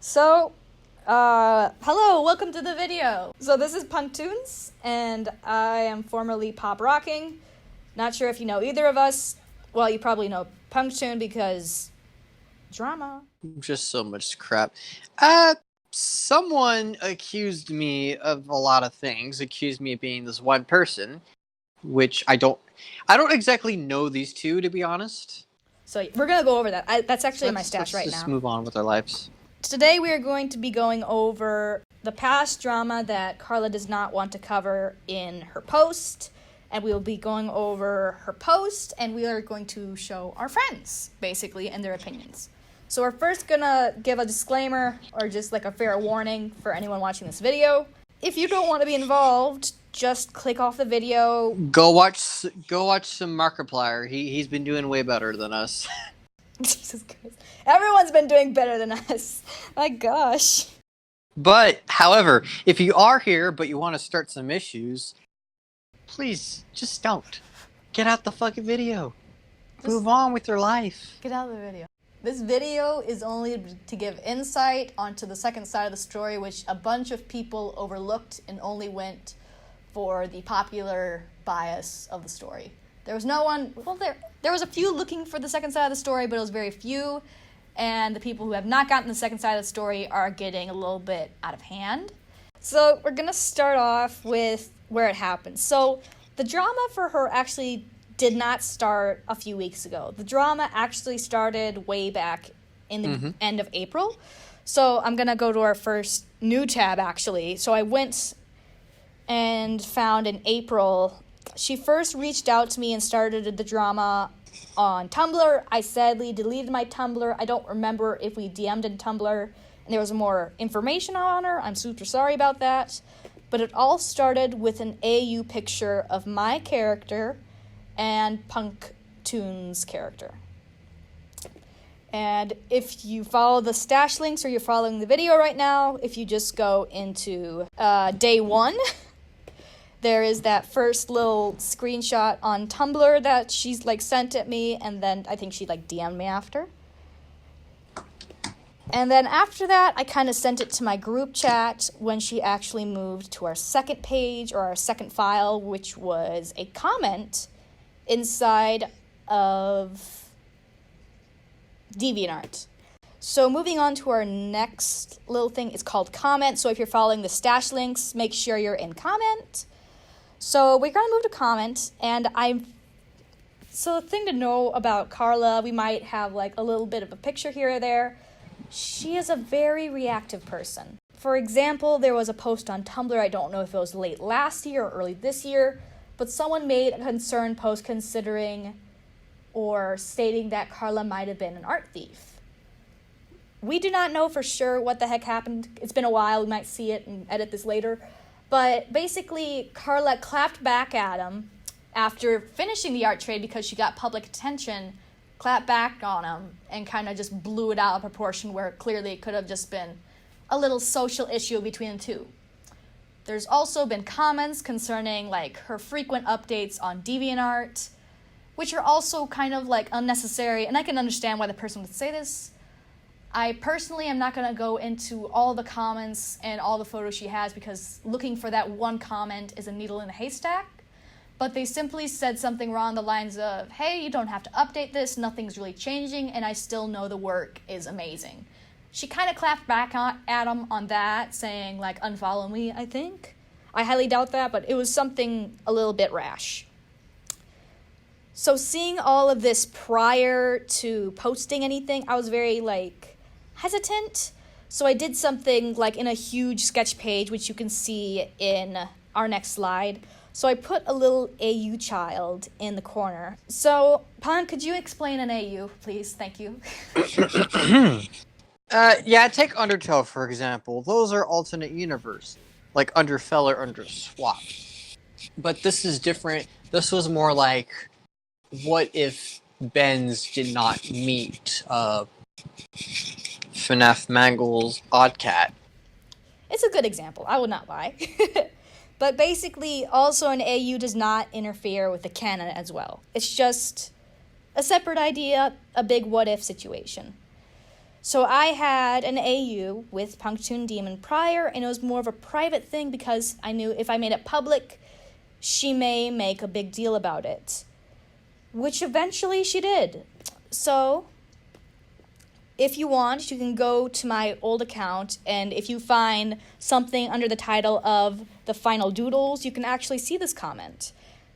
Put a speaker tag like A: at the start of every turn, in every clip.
A: So, hello, welcome to the video. So this is Punktoons, and I am formerly Pop Rocking. Not sure if you know either of us. Well, you probably know Punktoon because drama.
B: Just so much crap. Someone accused me of a lot of things. Accused me of being this one person, which I don't exactly know these two, to be honest.
A: So we're gonna go over that. That's actually in my stash right now.
B: Let's just move on with our lives.
A: Today we are going to be going over the past drama that Carla does not want to cover in her post, and we will be going over her post, and we are going to show our friends, basically, and their opinions. So we're first gonna give a disclaimer, or just like a fair warning for anyone watching this video. If you don't want to be involved, just click off the video.
B: Go watch some Markiplier. He's been doing way better than us.
A: Jesus Christ. Everyone's been doing better than us. My gosh.
B: But, however, if you are here but you want to start some issues, please, just don't. Get out the fucking video. Move on with your life.
A: Get out of the video. This video is only to give insight onto the second side of the story, which a bunch of people overlooked and only went for the popular bias of the story. There was no one, well, there was a few looking for the second side of the story, but it was very few, and the people who have not gotten the second side of the story are getting a little bit out of hand. So we're going to start off with where it happened. So the drama for her actually did not start a few weeks ago. The drama actually started way back in the end of April. So I'm going to go to our first new tab, actually. So I went and found in April. She first reached out to me and started the drama on Tumblr. I sadly deleted my Tumblr. I don't remember if we DM'd in Tumblr and there was more information on her. I'm super sorry about that. But it all started with an AU picture of my character and Punktoon's character. And if you follow the stash links or you're following the video right now, if you just go into day one, there is that first little screenshot on Tumblr that she's sent at me, and then I think she DM'd me after. And then after that, I kind of sent it to my group chat when she actually moved to our second page or our second file, which was a comment inside of DeviantArt. So moving on to our next little thing, it's called comment. So if you're following the stash links, make sure you're in comment. So we're going to move to comment, and so the thing to know about Carla, we might have a little bit of a picture here or there. She is a very reactive person. For example, there was a post on Tumblr, I don't know if it was late last year or early this year, but someone made a concerned post considering or stating that Carla might have been an art thief. We do not know for sure what the heck happened. It's been a while, we might see it and edit this later. But basically, Carla clapped back at him after finishing the art trade because she got public attention, clapped back on him, and kind of just blew it out of proportion where clearly it could have just been a little social issue between the two. There's also been comments concerning her frequent updates on DeviantArt, which are also kind of unnecessary, and I can understand why the person would say this. I personally am not going to go into all the comments and all the photos she has because looking for that one comment is a needle in a haystack. But they simply said something along the lines of, hey, you don't have to update this, nothing's really changing, and I still know the work is amazing. She kind of clapped back at him on that, saying, unfollow me, I think. I highly doubt that, but it was something a little bit rash. So seeing all of this prior to posting anything, I was very, hesitant. So I did something in a huge sketch page, which you can see in our next slide. So I put a little AU child in the corner. So, Pan, could you explain an AU, please? Thank you.
B: Yeah, take Undertale, for example. Those are alternate universe, like Underfell or Underswap. But this is different. This was more what if Benz did not meet FNAF Mangle's Oddcat?
A: It's a good example, I will not lie. But basically, also an AU does not interfere with the canon as well. It's just a separate idea, a big what-if situation. So I had an AU with Punctoon Demon prior, and it was more of a private thing because I knew if I made it public, she may make a big deal about it, which eventually she did. So if you want, you can go to my old account, and if you find something under the title of The Final Doodles, you can actually see this comment.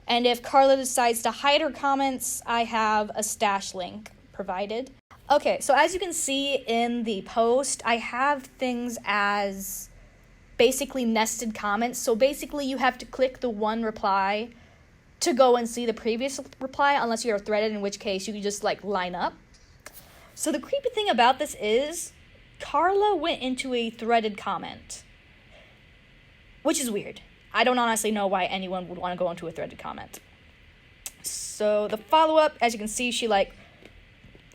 A: And if Carla decides to hide her comments, I have a stash link provided. Okay, so as you can see in the post, I have things as basically nested comments. So basically you have to click the one reply to go and see the previous reply, unless you're threaded, in which case you can just line up. So the creepy thing about this is Carla went into a threaded comment, which is weird. I don't honestly know why anyone would want to go into a threaded comment. So the follow-up, as you can see, she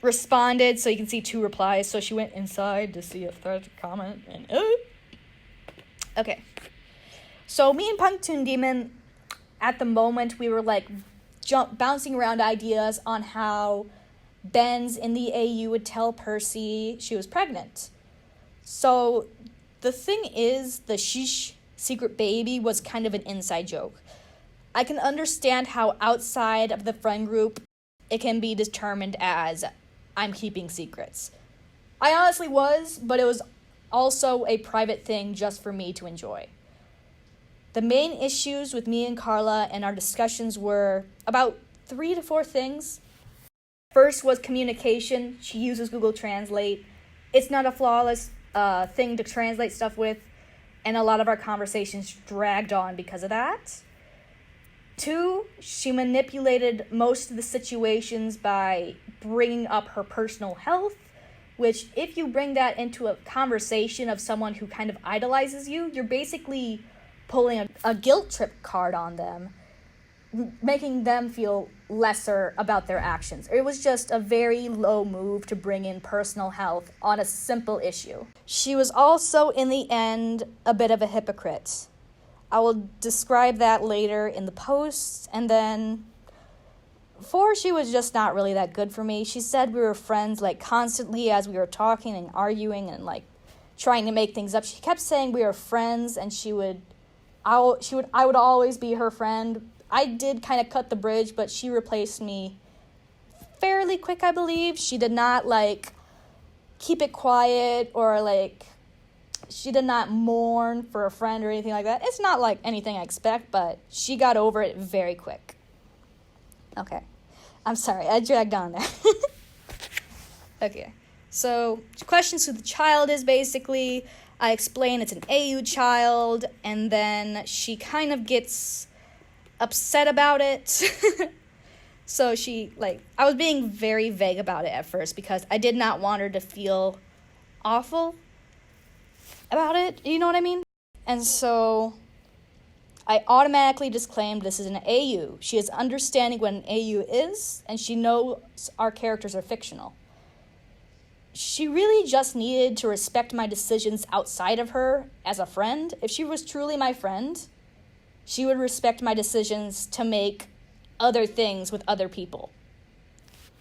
A: responded, so you can see 2 replies. So she went inside to see a threaded comment, and okay. So me and Punctoon Demon, at the moment, we were bouncing around ideas on how Benz in the AU would tell Percy she was pregnant. So the thing is, the sheesh secret baby was kind of an inside joke. I can understand how outside of the friend group it can be determined as I'm keeping secrets. I honestly was, but it was also a private thing just for me to enjoy. The main issues with me and Carla and our discussions were about 3 to 4 things. First was communication. She uses Google Translate. It's not a flawless thing to translate stuff with, and a lot of our conversations dragged on because of that. 2, she manipulated most of the situations by bringing up her personal health, which if you bring that into a conversation of someone who kind of idolizes you, you're basically pulling a guilt trip card on them, making them feel lesser about their actions. It was just a very low move to bring in personal health on a simple issue. She was also, in the end, a bit of a hypocrite. I will describe that later in the post. And then 4, she was just not really that good for me. She said we were friends constantly as we were talking and arguing and trying to make things up. She kept saying we were friends, and I would always be her friend. I did kind of cut the bridge, but she replaced me fairly quick, I believe. She did not keep it quiet, or she did not mourn for a friend or anything like that. It's not anything I expect, but she got over it very quick. Okay. I'm sorry, I dragged on there. Okay. So, questions who the child is, basically. I explain it's an AU child, and then she kind of gets upset about it. So I was being very vague about it at first because I did not want her to feel awful about it, you know what I mean? And so I automatically disclaimed this is an AU. She is understanding what an AU is, and she knows our characters are fictional. She really just needed to respect my decisions outside of her as a friend. If she was truly my friend, she would respect my decisions to make other things with other people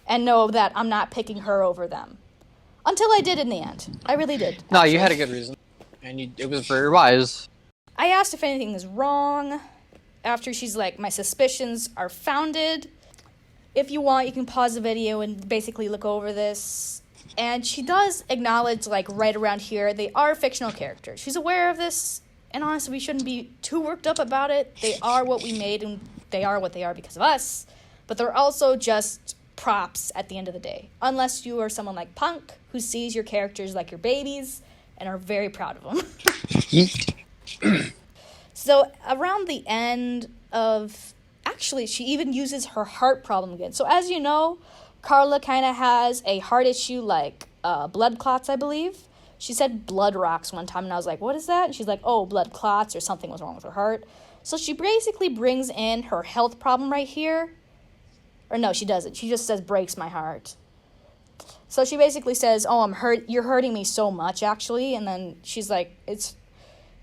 A: and know that I'm not picking her over them. Until I did in the end. I really did.
B: No, you had a good reason. And it was very wise.
A: I asked if anything is wrong. After she's my suspicions are founded. If you want, you can pause the video and basically look over this. And she does acknowledge, right around here, they are fictional characters. She's aware of this, and honestly, we shouldn't be too worked up about it. They are what we made, and they are what they are because of us. But they're also just props at the end of the day. Unless you are someone like Punk, who sees your characters like your babies, and are very proud of them.
B: Yeet.
A: So around the end of... Actually, she even uses her heart problem again. So as you know, Carla kind of has a heart issue blood clots, I believe. She said blood rocks one time, and I was like, what is that? And she's like, oh, blood clots, or something was wrong with her heart. So she basically brings in her health problem right here. Or no, she doesn't. She just says, breaks my heart. So she basically says, oh, you're hurting me so much, actually. And then she's like, it's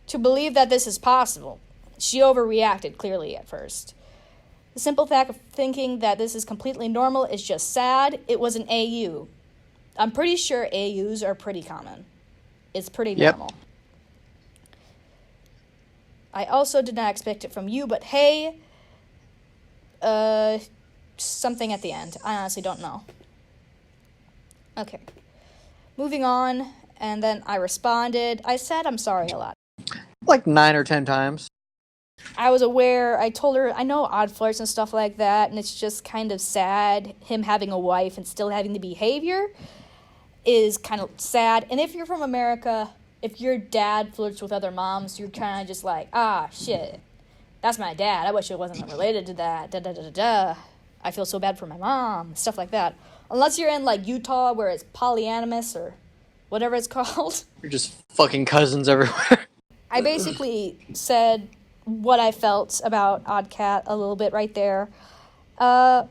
A: to believe that this is possible. She overreacted, clearly, at first. The simple fact of thinking that this is completely normal is just sad. It was an AU. I'm pretty sure AUs are pretty common. It's pretty
B: Yep.
A: normal. I also did not expect it from you, but hey, something at the end. I honestly don't know. Okay. Moving on, and then I responded. I said I'm sorry a lot.
B: Like 9 or 10 times.
A: I was aware, I told her, I know odd flirts and stuff like that, and it's just kind of sad, him having a wife and still having the behavior is kind of sad. And if you're from America, if your dad flirts with other moms, you're kind of just like, ah, shit, that's my dad. I wish it wasn't related to that. Da da da da da. I feel so bad for my mom. Stuff like that. Unless you're in like Utah where it's polyamorous or whatever it's called.
B: You're just fucking cousins everywhere.
A: I basically said what I felt about Odd Cat a little bit right there. I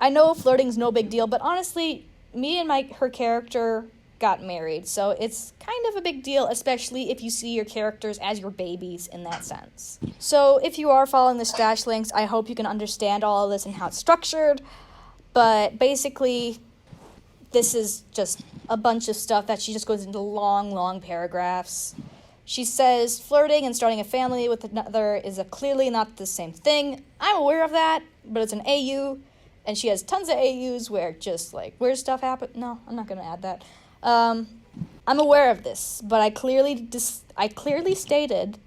A: know flirting's no big deal, but honestly, me and her character got married, so it's kind of a big deal, especially if you see your characters as your babies in that sense. So if you are following the stash links, I hope you can understand all of this and how it's structured, but basically, this is just a bunch of stuff that she just goes into long paragraphs. She says, flirting and starting a family with another is clearly not the same thing. I'm aware of that, but it's an AU, and she has tons of AUs where just, like, weird stuff happens. No, I'm not going to add that. I'm aware of this, but I clearly stated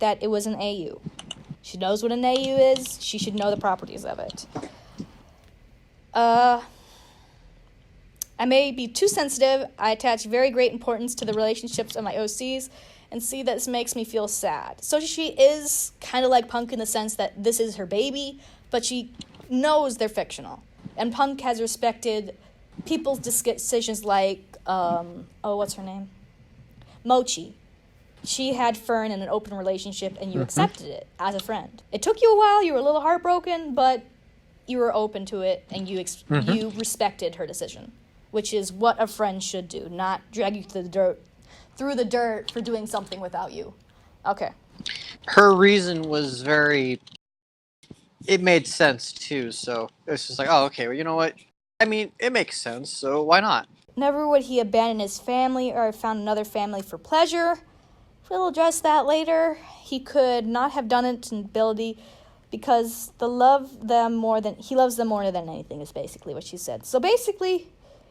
A: that it was an AU. She knows what an AU is. She should know the properties of it. I may be too sensitive. I attach very great importance to the relationships of my OCs and see that this makes me feel sad. So she is kind of like Punk in the sense that this is her baby, but she knows they're fictional. And Punk has respected people's decisions like, what's her name? Mochi. She had Fern in an open relationship and you accepted it as a friend. It took you a while, you were a little heartbroken, but you were open to it and you respected her decision, which is what a friend should do, not drag you through the dirt for doing something without you. Okay.
B: Her reason was it made sense too, so it's just like, oh, okay, well, you know what? I mean, it makes sense, so why not?
A: Never would he abandon his family or found another family for pleasure. We'll address that later. He could not have done it in ability because he loves them more than anything is basically what she said. So basically,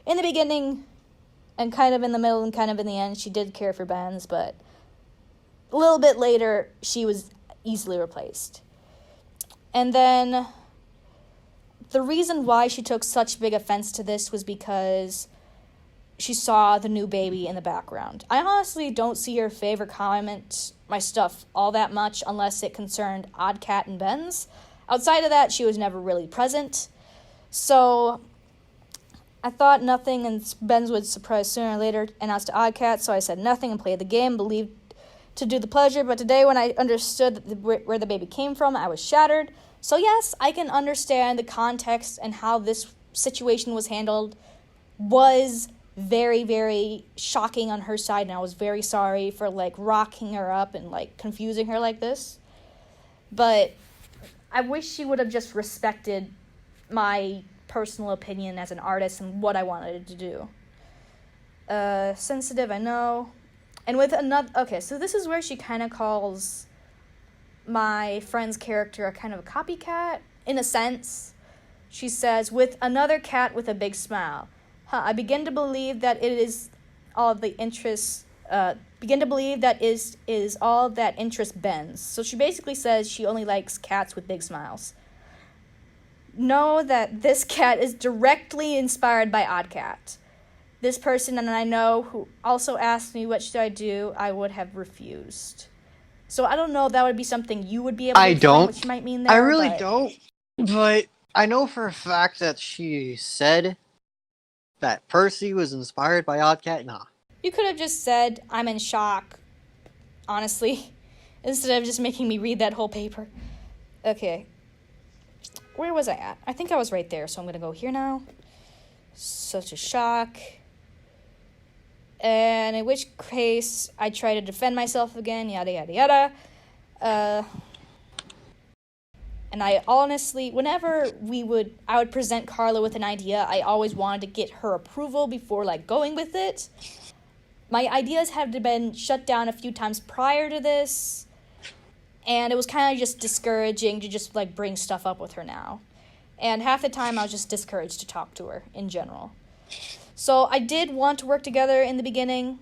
A: in the beginning, and kind of in the middle and kind of in the end, she did care for Benz, but a little bit later, she was easily replaced. And then the reason why she took such big offense to this was because she saw the new baby in the background. I honestly don't see her favor comment my stuff all that much unless it concerned Odd Cat and Benz. Outside of that, she was never really present. So I thought nothing, and Benz would surprise sooner or later announced to Odd Cat, so I said nothing and played the game, believed to do the pleasure. But today, when I understood where the baby came from, I was shattered. So yes, I can understand the context and how this situation was handled was very, very shocking on her side, and I was very sorry for, like, rocking her up and, like, confusing her like this. But I wish she would have just respected my personal opinion as an artist and what I wanted to do. Sensitive, I know. And with another... Okay, so this is where she kind of calls my friend's character a kind of a copycat, in a sense. She says, with another cat with a big smile. I begin to believe that it is all the interest... is all that interest Ben's. So she basically says she only likes cats with big smiles. Know that this cat is directly inspired by Odd Cat. This person, and I know, who also asked me what should I do, I would have refused. So I don't know if that would be something you would be able to explain what she might mean there.
B: I really don't, but I know for a fact that she said that Percy was inspired by Odd Cat. Nah.
A: You could have just said, I'm in shock, honestly, instead of just making me read that whole paper. Okay. Where was I at? I think I was right there, so I'm going to go here now. Such a shock. And in which case, I try to defend myself again, yada, yada, yada. And I honestly, whenever I would present Carla with an idea, I always wanted to get her approval before, like, going with it. My ideas had been shut down a few times prior to this, and it was kind of just discouraging to just, like, bring stuff up with her now. And half the time I was just discouraged to talk to her in general. So I did want to work together in the beginning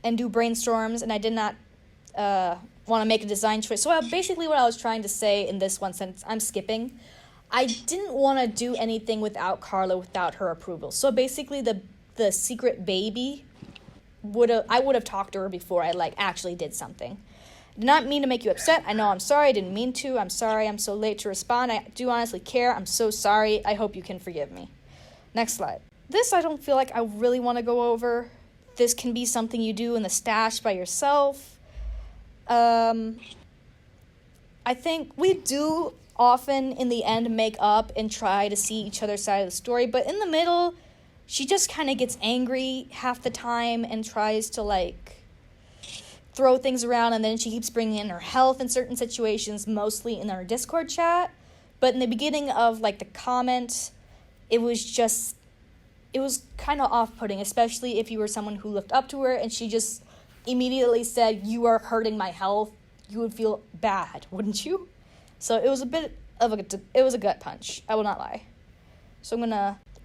A: and do brainstorms, and I did not want to make a design choice. So basically what I was trying to say in this one sentence, I'm skipping. I didn't want to do anything without Carla, without her approval. So basically the secret baby, I would have talked to her before I, like, actually did something. Did not mean to make you upset. I know I'm sorry. I didn't mean to. I'm sorry I'm so late to respond. I do honestly care. I'm so sorry. I hope you can forgive me. Next slide. This I don't feel like I really want to go over. This can be something you do in the stash by yourself. I think we do often in the end make up and try to see each other's side of the story, but in the middle, she just kind of gets angry half the time and tries to, like, throw things around, and then she keeps bringing in her health in certain situations, mostly in our Discord chat. But in the beginning of, like, the comment, it was kind of off-putting, especially if you were someone who looked up to her and she just immediately said, "You are hurting my health." You would feel bad, wouldn't you? So it was a gut punch. I will not lie. So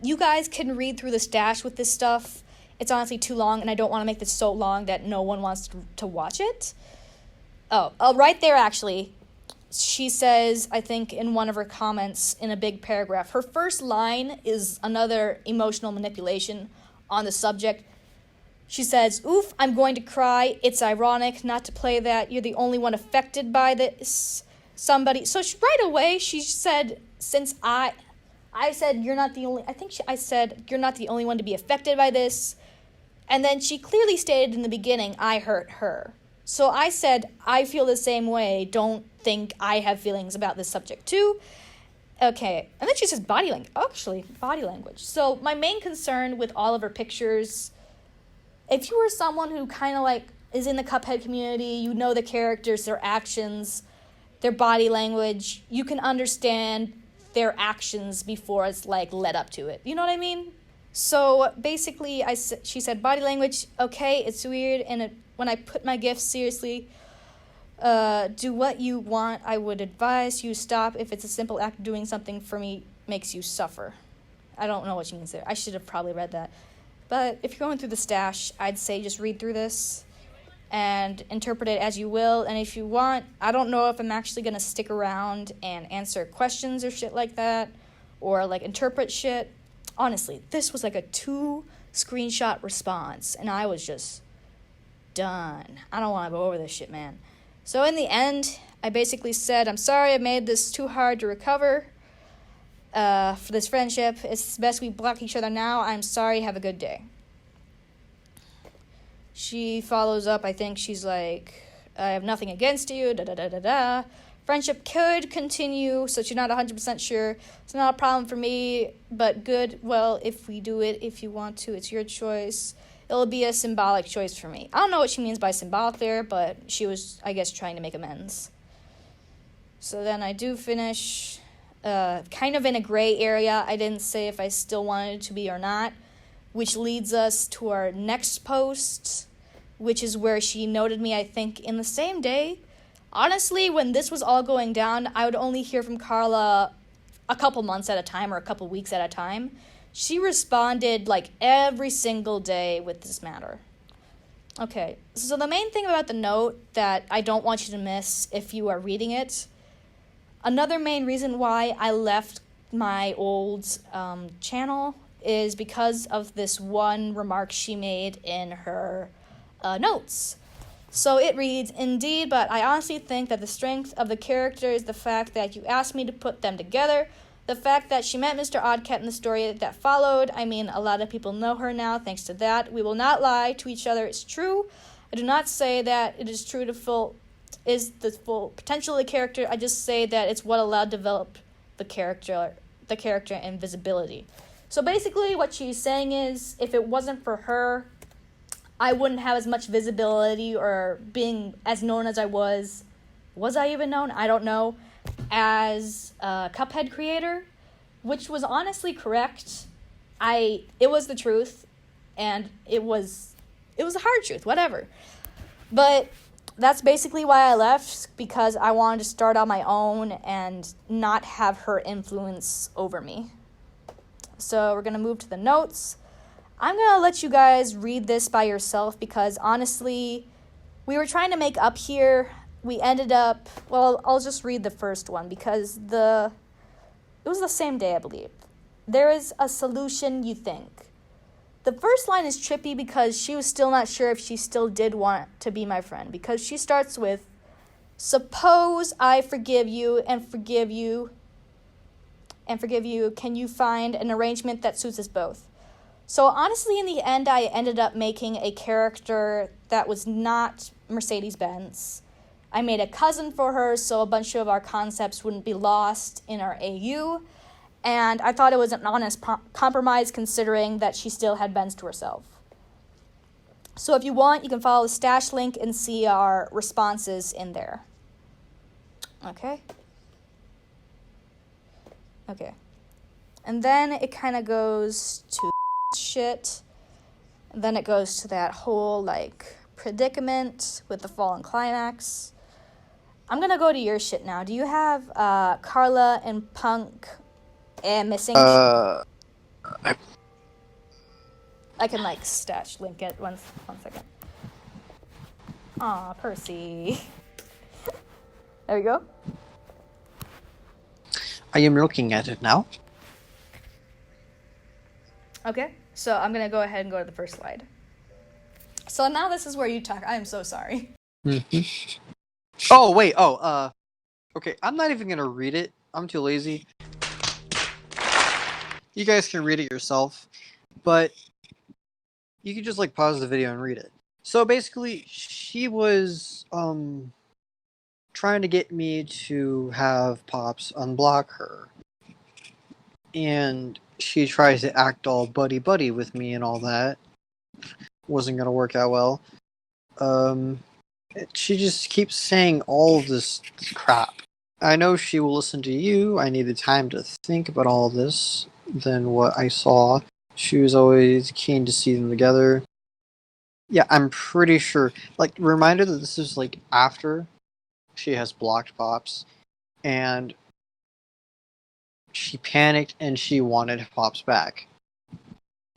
A: you guys can read through the stash with this stuff. It's honestly too long, and I don't want to make this so long that no one wants to watch it. Oh, right there, actually. She says, I think in one of her comments in a big paragraph, her first line is another emotional manipulation on the subject. She says, "Oof, I'm going to cry. It's ironic not to play that. You're the only one affected by this. Somebody." So right away, she said, since I said, you're not the only, I said, "You're not the only one to be affected by this." And then she clearly stated in the beginning, "I hurt her." So I said, "I feel the same way. Don't think I have feelings about this subject too." Okay. And then she says body language. So my main concern with all of her pictures, if you were someone who kind of, like, is in the Cuphead community, you know the characters, their actions, their body language, you can understand their actions before it's, like, led up to it. You know what I mean? So basically, she said body language, okay, it's weird, and when I put my gifts seriously, do what you want. I would advise you stop if it's a simple act of doing something for me makes you suffer. I don't know what she means there. I should have probably read that. But if you're going through the stash, I'd say just read through this and interpret it as you will. And if you want, I don't know if I'm actually going to stick around and answer questions or shit like that, or, like, interpret shit. Honestly, this was like a 2-screenshot response, and I was just done. I don't want to go over this shit, man. So in the end, I basically said, "I'm sorry I made this too hard to recover for this friendship. It's best we block each other now. I'm sorry. Have a good day." She follows up, I think she's like, "I have nothing against you, da-da-da-da-da. Friendship could continue, so she's not 100% sure. It's not a problem for me, but good. Well, if we do it, if you want to, it's your choice. It'll be a symbolic choice for me." I don't know what she means by symbolic there, but she was, I guess, trying to make amends. So then I do finish kind of in a gray area. I didn't say if I still wanted to be or not, which leads us to our next post, which is where she noted me, I think, in the same day. Honestly, when this was all going down, I would only hear from Carla a couple months at a time or a couple weeks at a time. She responded, like, every single day with this matter. Okay, so the main thing about the note that I don't want you to miss if you are reading it, another main reason why I left my old channel is because of this one remark she made in her notes. So it reads, "Indeed, but I honestly think that the strength of the character is the fact that you asked me to put them together. The fact that she met Mr. Oddcat in the story that followed. I mean, a lot of people know her now thanks to that. We will not lie to each other. It's true. I do not say that it is true to the full potential of the character. I just say that it's what allowed to develop the character and visibility." So basically what she's saying is, if it wasn't for her, I wouldn't have as much visibility or being as known as I was. Was I even known? I don't know. as a Cuphead creator, which was honestly correct. It was the truth, and it was a hard truth, whatever. But that's basically why I left, because I wanted to start on my own and not have her influence over me. So we're going to move to the notes. I'm going to let you guys read this by yourself because honestly, we were trying to make up here. We ended up, well, I'll just read the first one because it was the same day, I believe. There is a solution, you think. The first line is trippy because she was still not sure if she still did want to be my friend, because she starts with, suppose I forgive you and forgive you and forgive you. Can you find an arrangement that suits us both? So honestly, in the end, I ended up making a character that was not Mercedes-Benz. I made a cousin for her so a bunch of our concepts wouldn't be lost in our AU. And I thought it was an honest compromise considering that she still had Benz to herself. So if you want, you can follow the stash link and see our responses in there. Okay. And then it kind of goes to shit. And then it goes to that whole, like, predicament with the fallen climax. I'm going to go to your shit now. Do you have Carla and Punk missing?
B: I
A: can, like, stash link it. One second. Aw, Percy. There we go.
B: I am looking at it now.
A: Okay, so I'm going to go ahead and go to the first slide. So now this is where you talk. I am so sorry.
B: Mm-hmm. Oh, wait. Okay, I'm not even going to read it. I'm too lazy. You guys can read it yourself, but you can just, like, pause the video and read it. So basically, she was, trying to get me to have Pops unblock her. And she tries to act all buddy-buddy with me and all that. Wasn't gonna work out well. She just keeps saying all this crap. I know she will listen to you. I needed time to think about all this than what I saw. She was always keen to see them together. Yeah, I'm pretty sure. Like, reminder that this is, like, after she has blocked Pops. And she panicked and she wanted Pops back.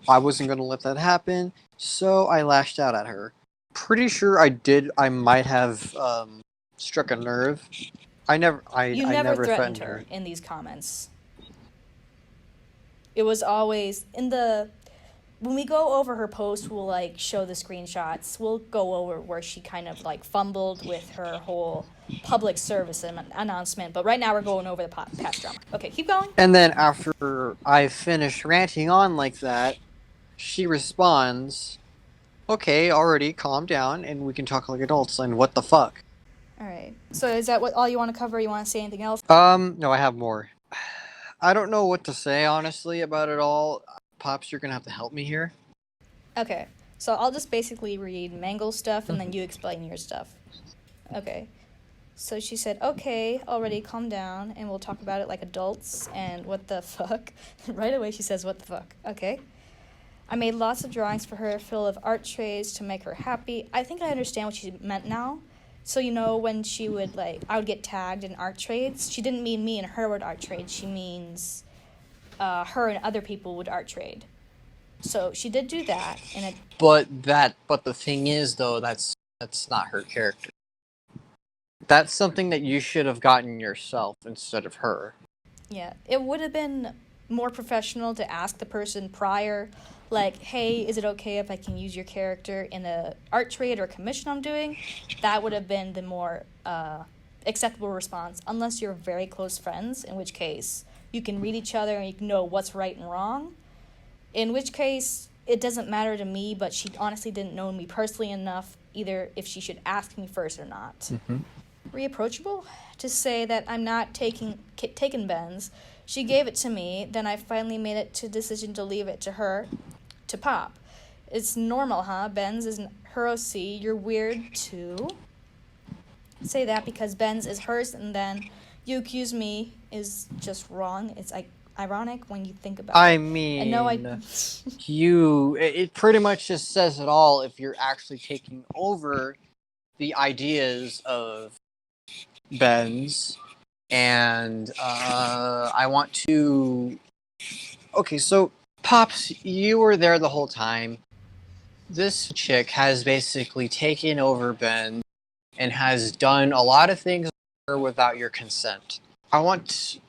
B: I wasn't going to let that happen, so I lashed out at her. Pretty sure I might have struck a nerve. I never threatened her
A: in these comments. It was always when we go over her post, we'll, like, show the screenshots. We'll go over where she kind of, like, fumbled with her whole public service announcement. But right now we're going over the past drama. Okay, keep going.
B: And then after I finish ranting on like that, she responds, okay, already, calm down, and we can talk like adults, and what the fuck?
A: Alright, so is that all you want to cover? You want to say anything else?
B: No, I have more. I don't know what to say, honestly, about it all. Pops, you're gonna have to help me here.
A: Okay, so I'll just basically read Mangle's stuff, and then you explain your stuff. Okay, so she said, okay, already, calm down, and we'll talk about it like adults, and what the fuck? Right away she says, what the fuck? Okay. I made lots of drawings for her, full of art trays to make her happy. I think I understand what she meant now. So, you know, when she would, like, I would get tagged in art trades, she didn't mean me and her would art trade. She means her and other people would art trade. So she did do that.
B: But the thing is, though, that's not her character. That's something that you should have gotten yourself instead of her.
A: Yeah, it would have been more professional to ask the person prior, like, hey, is it okay if I can use your character in a art trade or commission I'm doing? That would have been the more acceptable response, unless you're very close friends, in which case you can read each other and you can know what's right and wrong. In which case, it doesn't matter to me, but she honestly didn't know me personally enough, either if she should ask me first or not.
B: Mm-hmm.
A: Reapproachable? To say that I'm not taking Ben's. She gave it to me, then I finally made it to decision to leave it to her, to Pop. It's normal, huh? Ben's is her OC. You're weird, too. Say that because Ben's is hers, and then you accuse me is just wrong. It's like ironic when you think about
B: I
A: it.
B: mean,
A: And no,
B: it pretty much just says it all if you're actually taking over the ideas of Ben's. And I want to. Okay, so Pops, you were there the whole time. This chick has basically taken over Ben and has done a lot of things without your consent. I want.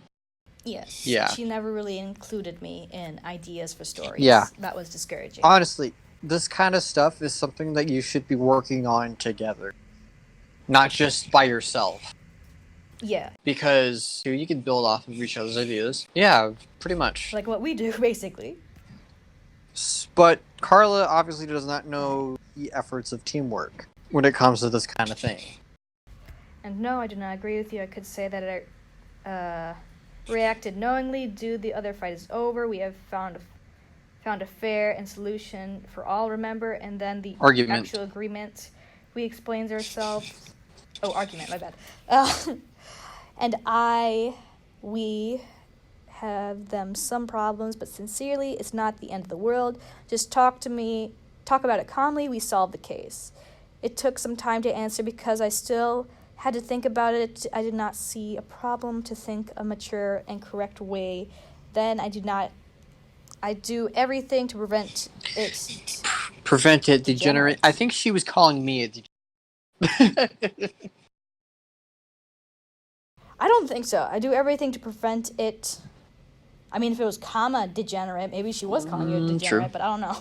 A: Yes.
B: Yeah.
A: She never really included me in ideas for stories.
B: Yeah.
A: That was discouraging.
B: Honestly, this kind of stuff is something that you should be working on together, not just by yourself.
A: Yeah.
B: Because you can build off of each other's ideas. Yeah, pretty much.
A: Like what we do, basically.
B: But Carla obviously does not know the efforts of teamwork when it comes to this kind of thing.
A: And no, I do not agree with you. I could say that I reacted knowingly. Dude, the other fight is over. We have found a fair and solution for all, remember? And then the actual agreement. We explained ourselves. Oh, argument, my bad. And we have them some problems, but sincerely, it's not the end of the world. Just talk about it calmly, we solve the case. It took some time to answer because I still had to think about it. I did not see a problem to think a mature and correct way. Then I do everything to prevent it degenerate.
B: I think she was calling me a degenerate.
A: I don't think so. I do everything to prevent it. I mean, if it was degenerate, maybe she was calling you a degenerate,
B: true.
A: But I don't know.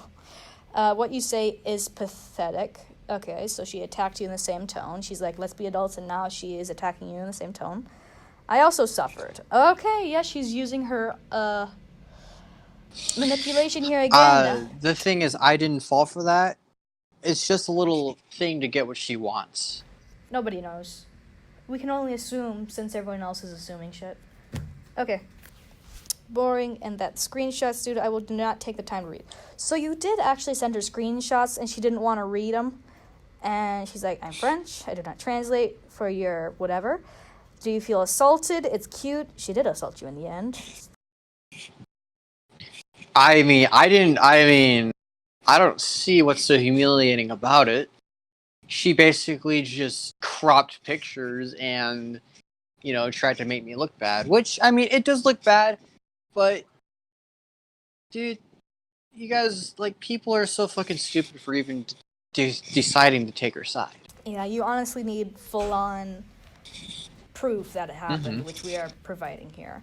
A: What you say is pathetic. Okay, so she attacked you in the same tone. She's like, let's be adults, and now she is attacking you in the same tone. I also suffered. Okay, yeah, she's using her manipulation here again.
B: The thing is, I didn't fall for that. It's just a little thing to get what she wants.
A: Nobody knows. We can only assume since everyone else is assuming shit. Okay. Boring. And that screenshots, dude, I will not take the time to read. So you did actually send her screenshots and she didn't want to read them. And she's like, I'm French. I do not translate for your whatever. Do you feel assaulted? It's cute. She did assault you in the end.
B: I don't see what's so humiliating about it. She basically just cropped pictures and, tried to make me look bad. Which, it does look bad, but, dude, you guys, people are so fucking stupid for even deciding to take her side.
A: Yeah, you honestly need full-on proof that it happened, which we are providing here.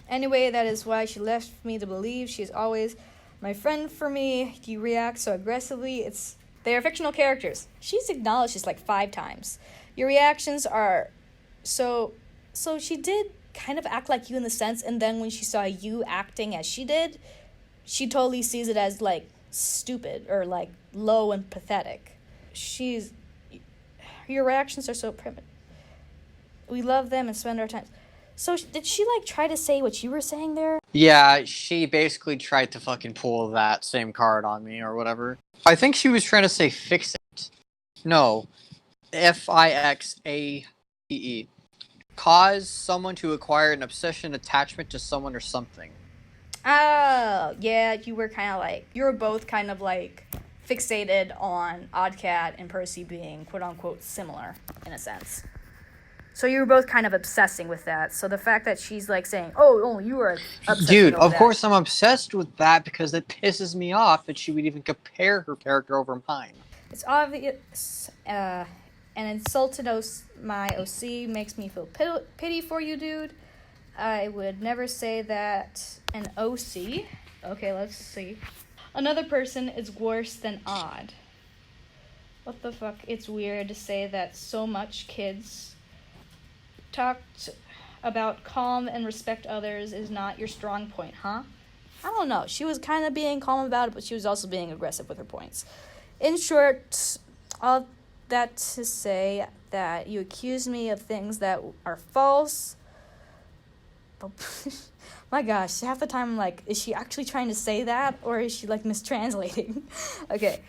A: Anyway, that is why she left me to believe she is always my friend for me. You react so aggressively. They are fictional characters. She's acknowledged this 5 times. Your reactions are so she did kind of act like you in the sense, and then when she saw you acting as she did, she totally sees it as stupid or low and pathetic. Your reactions are so primitive. We love them and spend our time. So did she try to say what you were saying there?
B: Yeah, she basically tried to fucking pull that same card on me or whatever. I think she was trying to say fix it. No. Fixae. Cause someone to acquire an obsession attachment to someone or something.
A: Oh, yeah, you were both kind of fixated on Oddcat and Percy being quote-unquote similar, in a sense. So you were both kind of obsessing with that. So the fact that she's saying, oh, you were obsessed
B: Dude,
A: with
B: of course I'm obsessed with that because it pisses me off that she would even compare her character over mine.
A: It's obvious, an insult to my OC makes me feel pity for you, dude. I would never say that an OC. Okay, let's see. Another person is worse than odd. What the fuck? It's weird to say that so much kids talked about calm and respect others is not your strong point, huh? I don't know. She was kind of being calm about it, but she was also being aggressive with her points. In short, all that to say that you accuse me of things that are false. My gosh, half the time I'm is she actually trying to say that, or is she mistranslating? Okay.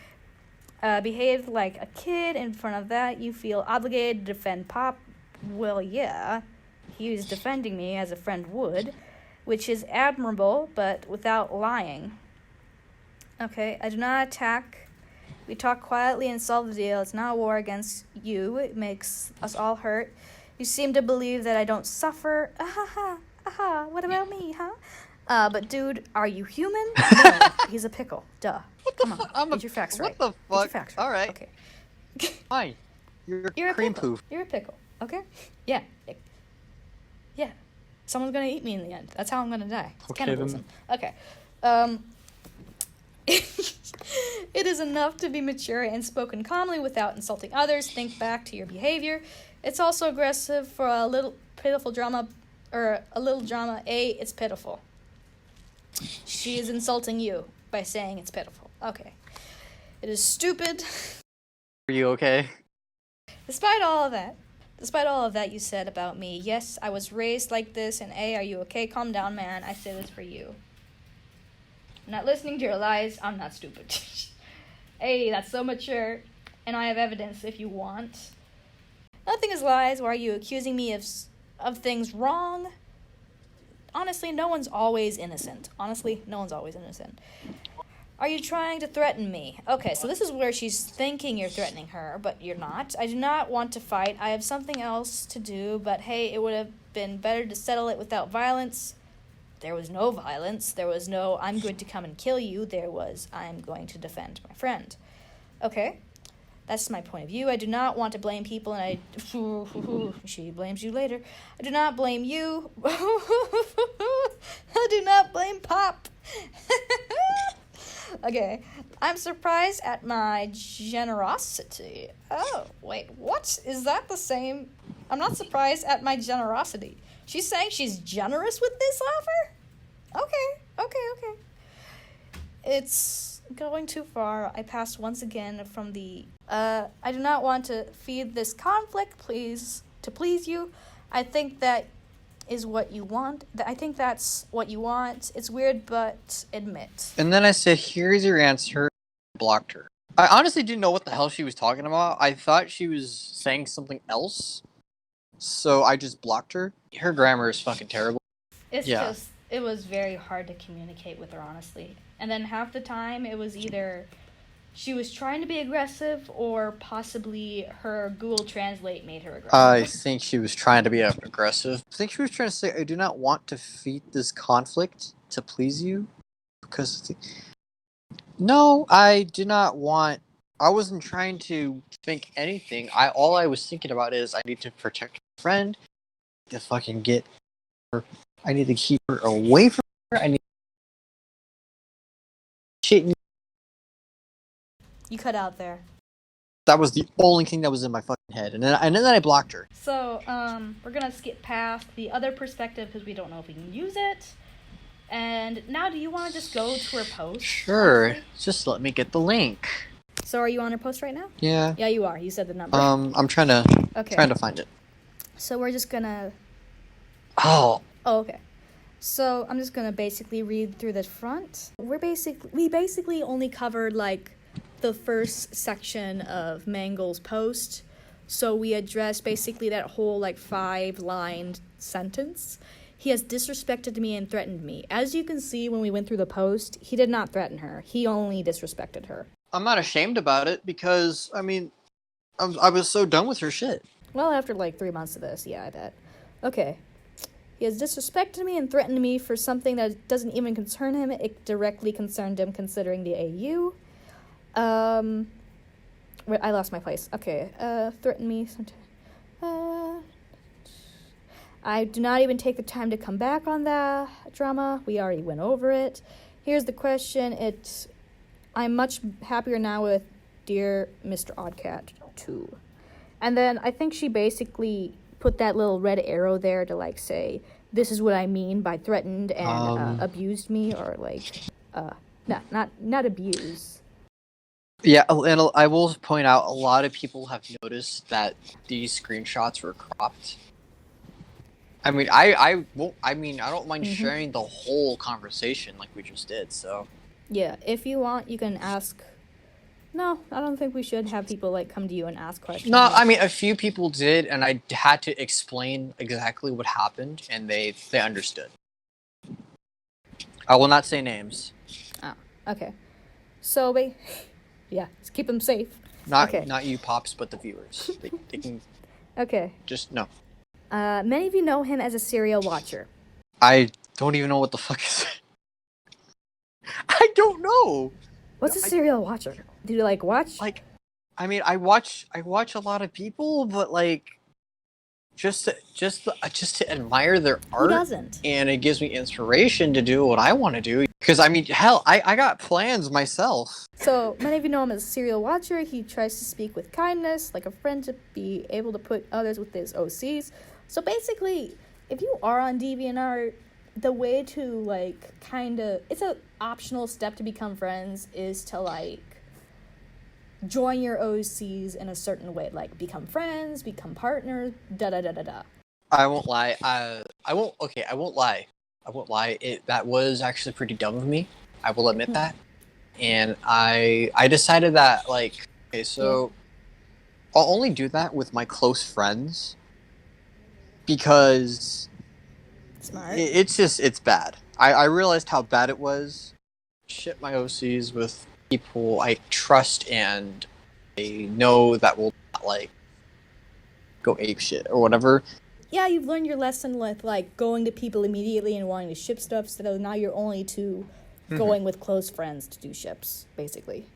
A: Behaved like a kid in front of that. You feel obligated to defend Well, yeah. He was defending me as a friend would, which is admirable, but without lying. Okay, I do not attack. We talk quietly and solve the deal. It's not a war against you. It makes us all hurt. You seem to believe that I don't suffer. Ahaha, aha, what about me, huh? But dude, are you human? No, he's a pickle. Duh. Come on, get your facts right.
B: What the fuck?
A: Get your facts right.
B: All right.
A: Okay.
B: Fine. You're
A: a
B: cream
A: pickle.
B: poof.
A: You're a pickle. Okay? Yeah. Yeah. Someone's gonna eat me in the end. That's how I'm gonna die. It's cannibalism. Okay. It is enough to be mature and spoken calmly without insulting others. Think back to your behavior. It's also aggressive for a little pitiful drama, it's pitiful. She is insulting you by saying it's pitiful. Okay. It is stupid.
B: Are you okay?
A: Despite all of that you said about me, yes, I was raised like this, and A, are you okay? Calm down, man. I say this for you. I'm not listening to your lies. I'm not stupid. Hey, that's so mature. And I have evidence if you want. Nothing is lies. Why are you accusing me of things wrong? Honestly, no one's always innocent. Are you trying to threaten me? Okay, so this is where she's thinking you're threatening her, but you're not. I do not want to fight. I have something else to do, but hey, it would have been better to settle it without violence. There was no violence. There was no, I'm going to come and kill you. There was, I'm going to defend my friend. Okay, that's my point of view. I do not want to blame people, and she blames you later. I do not blame you. I do not blame Pop. Okay, I'm surprised at my generosity. Oh, wait, what? Is that the same? I'm not surprised at my generosity. She's saying she's generous with this offer? Okay. It's going too far. I passed once again from the, I do not want to feed this conflict, to please you. I think that is what you want. I think that's what you want. It's weird, but admit.
B: And then I said, here's your answer. Blocked her. I honestly didn't know what the hell she was talking about. I thought she was saying something else. So I just blocked her. Her grammar is fucking terrible.
A: It was very hard to communicate with her, honestly. And then half the time, it was either she was trying to be aggressive or possibly her Google Translate made her aggressive.
B: I think she was trying to be aggressive. I think she was trying to say, I do not want to feed this conflict to please you. Because... No, I do not want... I wasn't trying to think anything. All I was thinking about is I need to protect my friend. To fucking get her. I need to keep her away from her. I need shit.
A: You cut out there.
B: That was the only thing that was in my fucking head, and then I blocked her.
A: So, we're gonna skip past the other perspective because we don't know if we can use it. And now, do you want to just go to her post?
B: Sure.
A: Honestly?
B: Just let me get the link.
A: So, are you on her post right now?
B: Yeah.
A: Yeah, you are. You said the number.
B: I'm trying to find it.
A: So we're just gonna.
B: Oh,
A: okay. So I'm just gonna basically read through the front. We basically only covered like the first section of Mangle's post. So we addressed basically that whole like 5-line sentence. He has disrespected me and threatened me. As you can see when we went through the post, he did not threaten her. He only disrespected her.
B: I'm not ashamed about it because, I mean, I was so done with her shit.
A: Well, after like 3 months of this, yeah, I bet. Okay. He has disrespected me and threatened me for something that doesn't even concern him. It directly concerned him considering the AU. I lost my place. Okay. Threatened me. I do not even take the time to come back on that drama. We already went over it. Here's the question. I'm much happier now with Dear Mr. Oddcat 2. And then I think she basically put that little red arrow there to like say, this is what I mean by threatened and abused me, or like, not abuse.
B: Yeah, and I will point out, a lot of people have noticed that these screenshots were cropped. I mean, I don't mind sharing the whole conversation like we just did, so.
A: Yeah, if you want, you can ask No, I don't think we should have people like come to you and ask questions.
B: No, I mean a few people did, and I had to explain exactly what happened, and they understood. I will not say names.
A: Oh, okay. So, yeah, just keep them safe.
B: Not you, Pops, but the viewers. They can
A: Okay.
B: just no.
A: Many of you know him as a serial watcher.
B: I don't even know what the fuck is it. I don't know.
A: What's a serial watcher? Do you like watch?
B: Like, I mean, I watch a lot of people, but like, just to admire their art.
A: Who doesn't?
B: And it gives me inspiration to do what I want to do. Because I mean, hell, I got plans myself.
A: So many of you know him as a serial watcher. He tries to speak with kindness, like a friend, to be able to put others with his OCs. So basically, if you are on DeviantArt, the way to like kind of, it's an optional step to become friends, is to like join your OCs in a certain way, like become friends, become partners, da da da da da.
B: I won't lie. I won't. Okay, I won't lie. That was actually pretty dumb of me. I will admit that. And I decided that, like, okay, so I'll only do that with my close friends because
A: Smart.
B: it's bad. I realized how bad it was. Shit my OCs with people I trust and I know that will not, like, go ape shit or whatever.
A: Yeah, you've learned your lesson with like going to people immediately and wanting to ship stuff, so now you're only to going with close friends to do ships, basically.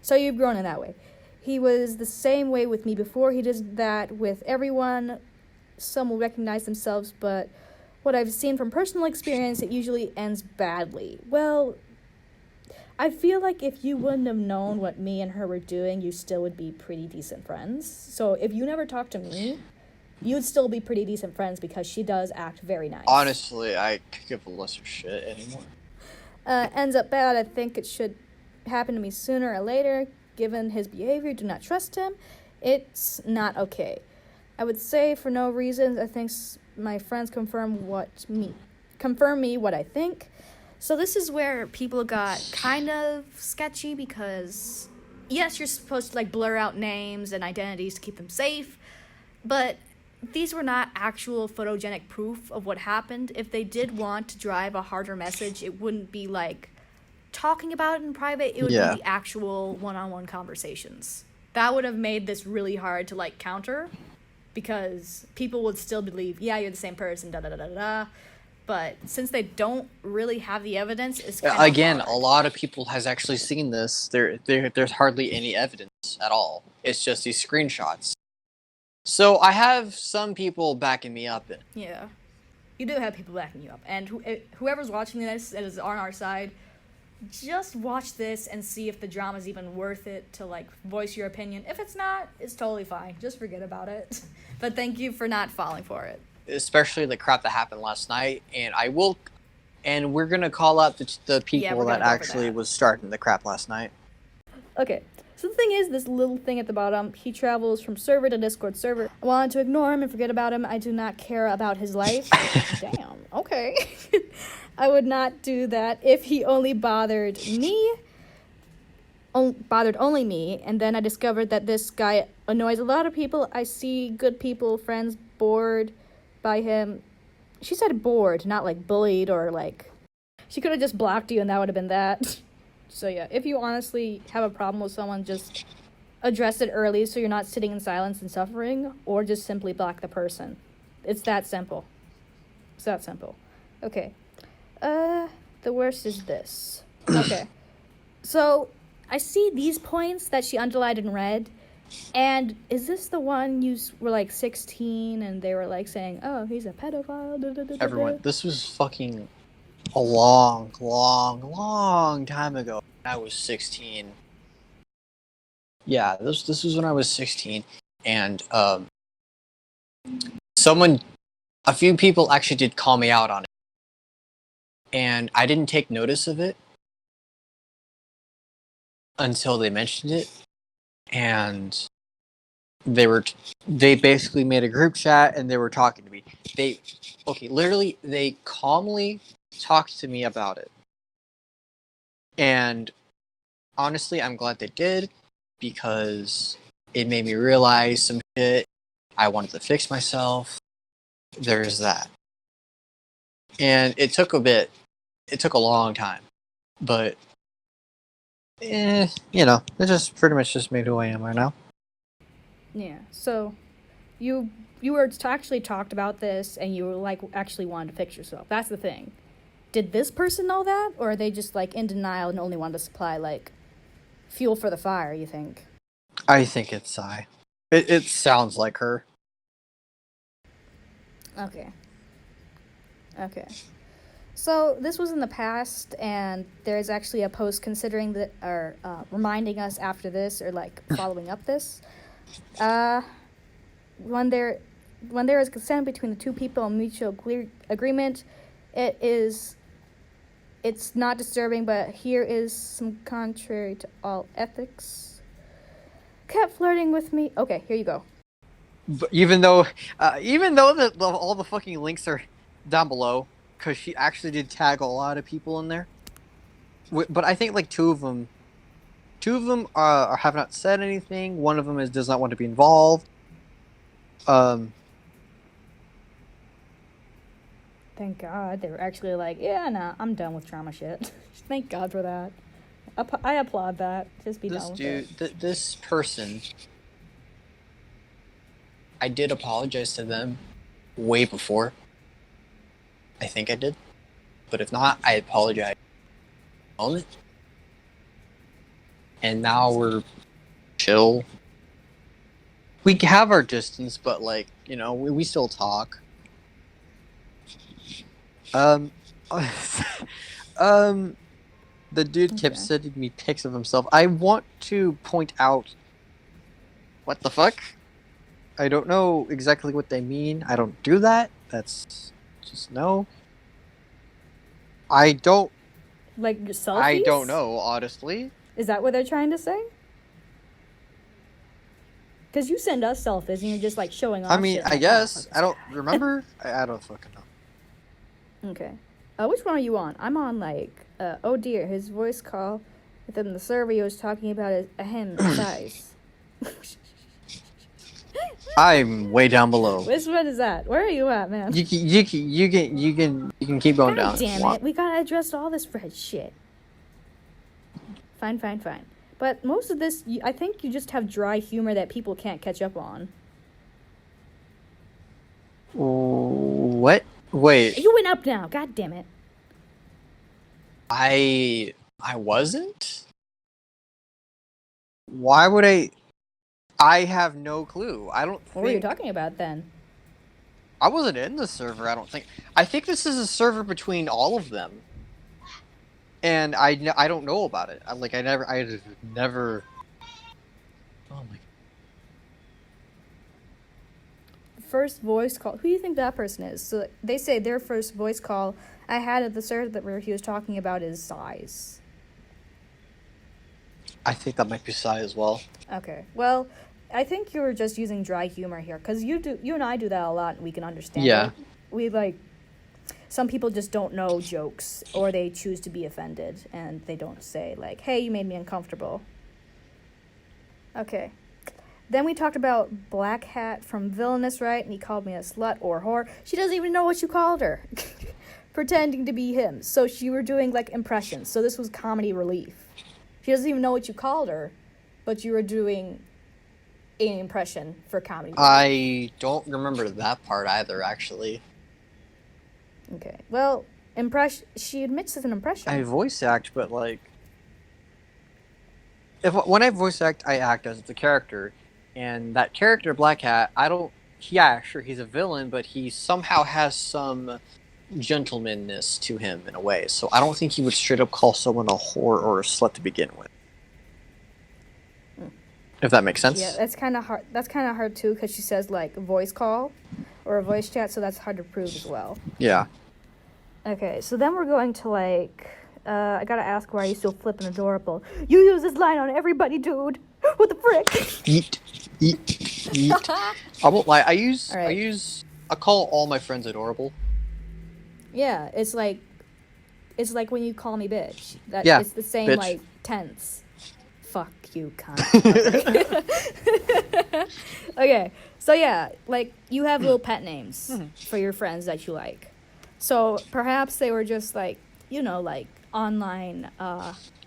A: So you've grown in that way. He was the same way with me before. He does that with everyone. Some will recognize themselves, but what I've seen from personal experience, it usually ends badly. Well, I feel like if you wouldn't have known what me and her were doing, you still would be pretty decent friends. So if you never talked to me, you'd still be pretty decent friends because she does act very nice.
B: Honestly, I could give a lesser shit anymore.
A: Ends up bad. I think it should happen to me sooner or later. Given his behavior, do not trust him. It's not okay. I would say for no reasons. I think my friends confirm me what I think. So this is where people got kind of sketchy because, yes, you're supposed to like blur out names and identities to keep them safe, but these were not actual photogenic proof of what happened. If they did want to drive a harder message, it wouldn't be like talking about it in private. It would be the actual one-on-one conversations. That would have made this really hard to like counter because people would still believe, yeah, you're the same person, da da da da da. But since they don't really have the evidence, it's kind of
B: again,
A: hard.
B: a lot of people has actually seen this. There's hardly any evidence at all. It's just these screenshots. So I have some people backing me up.
A: Yeah, you do have people backing you up, and whoever's watching this that is on our side, just watch this and see if the drama is even worth it to like voice your opinion. If it's not, it's totally fine. Just forget about it. But thank you for not falling for it.
B: Especially the crap that happened last night, and we're gonna call out the people that actually was starting the crap last night.
A: Okay, so the thing is, this little thing at the bottom, he travels from server to Discord server. I wanted to ignore him and forget about him. I do not care about his life. Damn, okay. I would not do that if he only bothered only me, and then I discovered that this guy annoys a lot of people. I see good people, friends, bored by him. She said bored, not like bullied or like... She could have just blocked you and that would have been that. So yeah, if you honestly have a problem with someone, just address it early so you're not sitting in silence and suffering, or just simply block the person. It's that simple. It's that simple. Okay. The worst is this. Okay. So, I see these points that she underlined in red, and is this the one you were like 16 and they were like saying, oh, he's a pedophile? Da, da, da, da,
B: Everyone, this was fucking a long time ago. When I was 16. Yeah, this was when I was 16, and a few people actually did call me out on it, and I didn't take notice of it until they mentioned it, and they basically made a group chat and they were talking to me. They calmly talked to me about it, and honestly, I'm glad they did, because it made me realize some shit. I wanted to fix myself. There's that. And it took a bit. It took a long time. But, it just pretty much just made who I am right now.
A: Yeah. So, you were actually talked about this, and you were like actually wanted to fix yourself. That's the thing. Did this person know that, or are they just like in denial and only wanted to supply like fuel for the fire? You think?
B: I think it's Sai. It sounds like her.
A: Okay. Okay. So this was in the past, and there's actually a post considering that, or reminding us after this, or like following up this. When there is consent between the two people and mutual agreement, it's not disturbing, but here is some contrary to all ethics. Kept flirting with me. Okay, here you go.
B: But even though all the fucking links are down below, because she actually did tag a lot of people in there. But I think like two of them have not said anything. One of them does not want to be involved.
A: Thank God they were actually like, yeah, nah, I'm done with trauma shit. Thank God for that. I applaud that. Just be done with it.
B: This person, I did apologize to them way before. I think I did, but if not, I apologize. Moment. And now we're chill. We have our distance, but like, we still talk. The dude kept sending me pics of himself. I want to point out, what the fuck? I don't know exactly what they mean. I don't do that. That's just no. I don't.
A: Like your selfies?
B: I don't know, honestly.
A: Is that what they're trying to say? Because you send us selfies and you're just like showing off.
B: I mean,
A: shit.
B: I guess. I don't remember. I don't fucking know.
A: Okay. Which one are you on? I'm on like, oh dear, his voice call within the server he was talking about is him size.
B: I'm way down below.
A: Which one is that? Where are you at, man?
B: You can keep going down.
A: Damn it, we gotta address all this red shit. Fine. But most of this, I think you just have dry humor that people can't catch up on.
B: What? Wait.
A: You went up now. God damn it.
B: I wasn't? Why would I? I have no clue. I don't think...
A: What were you talking about then?
B: I wasn't in the server, I don't think. I think this is a server between all of them. And I don't know about it. I never... Oh my...
A: First voice call. Who do you think that person is? So they say their first voice call I had at the server where he was talking about his size. I
B: think that might be Sai as well.
A: Okay. Well, I think you were just using dry humor here, because you and I do that a lot, and we can understand
B: it.
A: We some people just don't know jokes, or they choose to be offended, and they don't say like, "Hey, you made me uncomfortable." Okay. Then we talked about Black Hat from Villainous, right? And he called me a slut or whore. She doesn't even know what you called her. Pretending to be him. So you were doing like impressions. So this was comedy relief. She doesn't even know what you called her, but you were doing an impression for comedy relief.
B: I don't remember that part either, actually.
A: Okay. Well, she admits it's an impression.
B: I voice act, but like... when I voice act, I act as the character. And that character, Black Hat, yeah, sure, he's a villain, but he somehow has some gentlemanness to him in a way. So I don't think he would straight up call someone a whore or a slut to begin with. If that makes sense.
A: Yeah, that's kind of hard. That's kind of hard too, because she says like voice call or a voice chat, so that's hard to prove as well.
B: Yeah.
A: Okay, so then we're going to like, I gotta ask, why are you still flipping adorable? You use this line on everybody, dude. What the frick?
B: Eat. I won't lie. I call all my friends adorable.
A: Yeah, it's like when you call me bitch.
B: Yeah,
A: it's the same
B: bitch.
A: like tense. Fuck you, cunt. Okay, so yeah, like, you have little pet names for your friends that you like. So perhaps they were just like, like online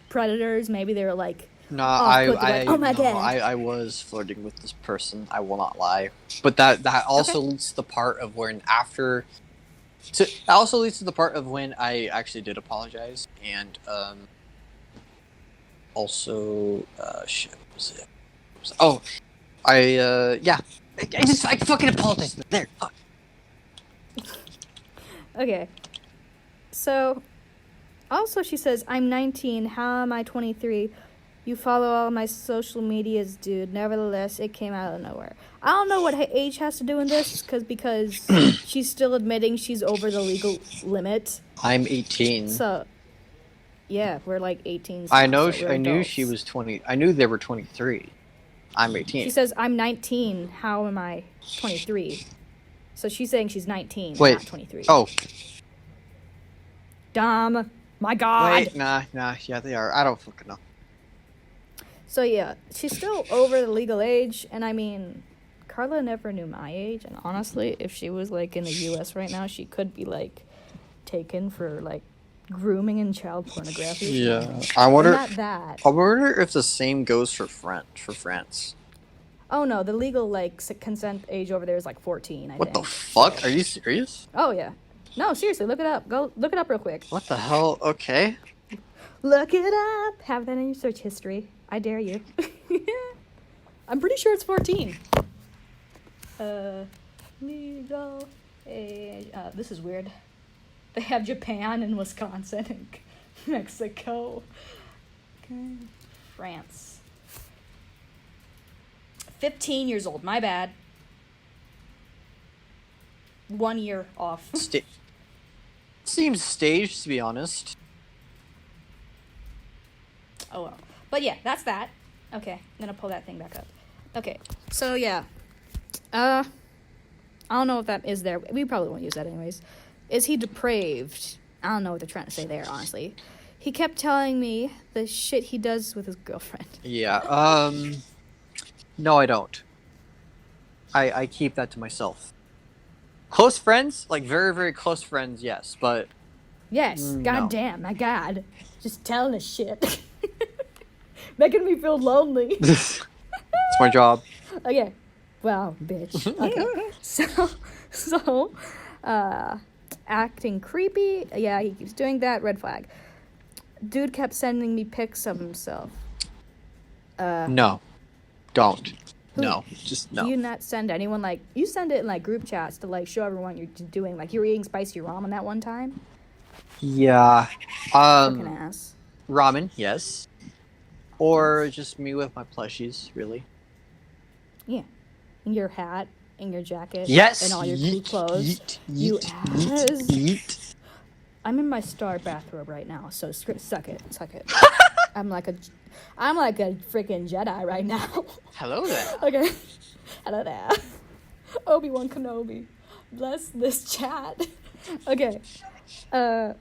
A: predators. Maybe they were like,
B: No,
A: off-put, like, oh my
B: no,
A: god.
B: I was flirting with this person. I will not lie, but that also leads to the part of when that also leads to the part of when I actually did apologize, and also shit, what was it? Oh, yeah, I fucking apologized. There, fuck.
A: Okay, so also she says, I'm 19, how am I 23? You follow all my social medias, dude. Nevertheless, it came out of nowhere. I don't know what age has to do in this, because she's still admitting she's over the legal limit.
B: I'm 18.
A: So, yeah, we're like 18.
B: I
A: now,
B: know.
A: so
B: I knew
A: adults.
B: she was 20. I knew they were 23. I'm 18.
A: She says, I'm 19. How am I 23? So she's saying she's 19,
B: Wait.
A: not 23.
B: Oh.
A: Dumb. My God.
B: Wait, nah. Yeah, they are. I don't fucking know.
A: So yeah, she's still over the legal age, and I mean, Carla never knew my age, and honestly, if she was like in the U.S. right now, she could be like taken for like grooming and child pornography.
B: Yeah, I wonder.
A: Not that.
B: I wonder if the same goes for France.
A: Oh no, the legal like consent age over there is like 14. I
B: What
A: think.
B: the fuck? Are you serious?
A: Oh yeah. No, seriously, look it up. Go look it up real quick.
B: What the hell? Okay.
A: Look it up. Have that in your search history. I dare you. I'm pretty sure it's 14. Legal age. This is weird. They have Japan and Wisconsin and Mexico. Okay. France. 15 years old. My bad. 1 year off.
B: Seems staged, to be honest.
A: Oh well. But yeah, that's that. Okay, I'm gonna pull that thing back up. Okay, so yeah. I don't know if that is there. We probably won't use that anyways. Is he depraved? I don't know what they're trying to say there, honestly. He kept telling me the shit he does with his girlfriend.
B: Yeah, no, I don't. I keep that to myself. Close friends? Like, very, very close friends, yes, but...
A: Yes, goddamn, my God. Just telling us shit. Making me feel lonely.
B: It's my job.
A: Okay. Well, bitch. Okay. So, acting creepy. Yeah, he keeps doing that. Red flag. Dude kept sending me pics of himself.
B: No. Don't. No. Just no.
A: Do you not send anyone, like, you send it in, like, group chats to, like, show everyone you're doing, like, you were eating spicy ramen that one time?
B: Yeah.
A: Fucking ass.
B: Ramen, yes. Or just me with my plushies, really.
A: Yeah. In your hat, in your jacket.
B: Yes.
A: And all your cool clothes.
B: Yeet.
A: I'm in my star bathrobe right now, so suck it. I'm like a freaking Jedi right now.
B: Hello there.
A: Okay. Hello there. Obi-Wan Kenobi. Bless this chat. Okay.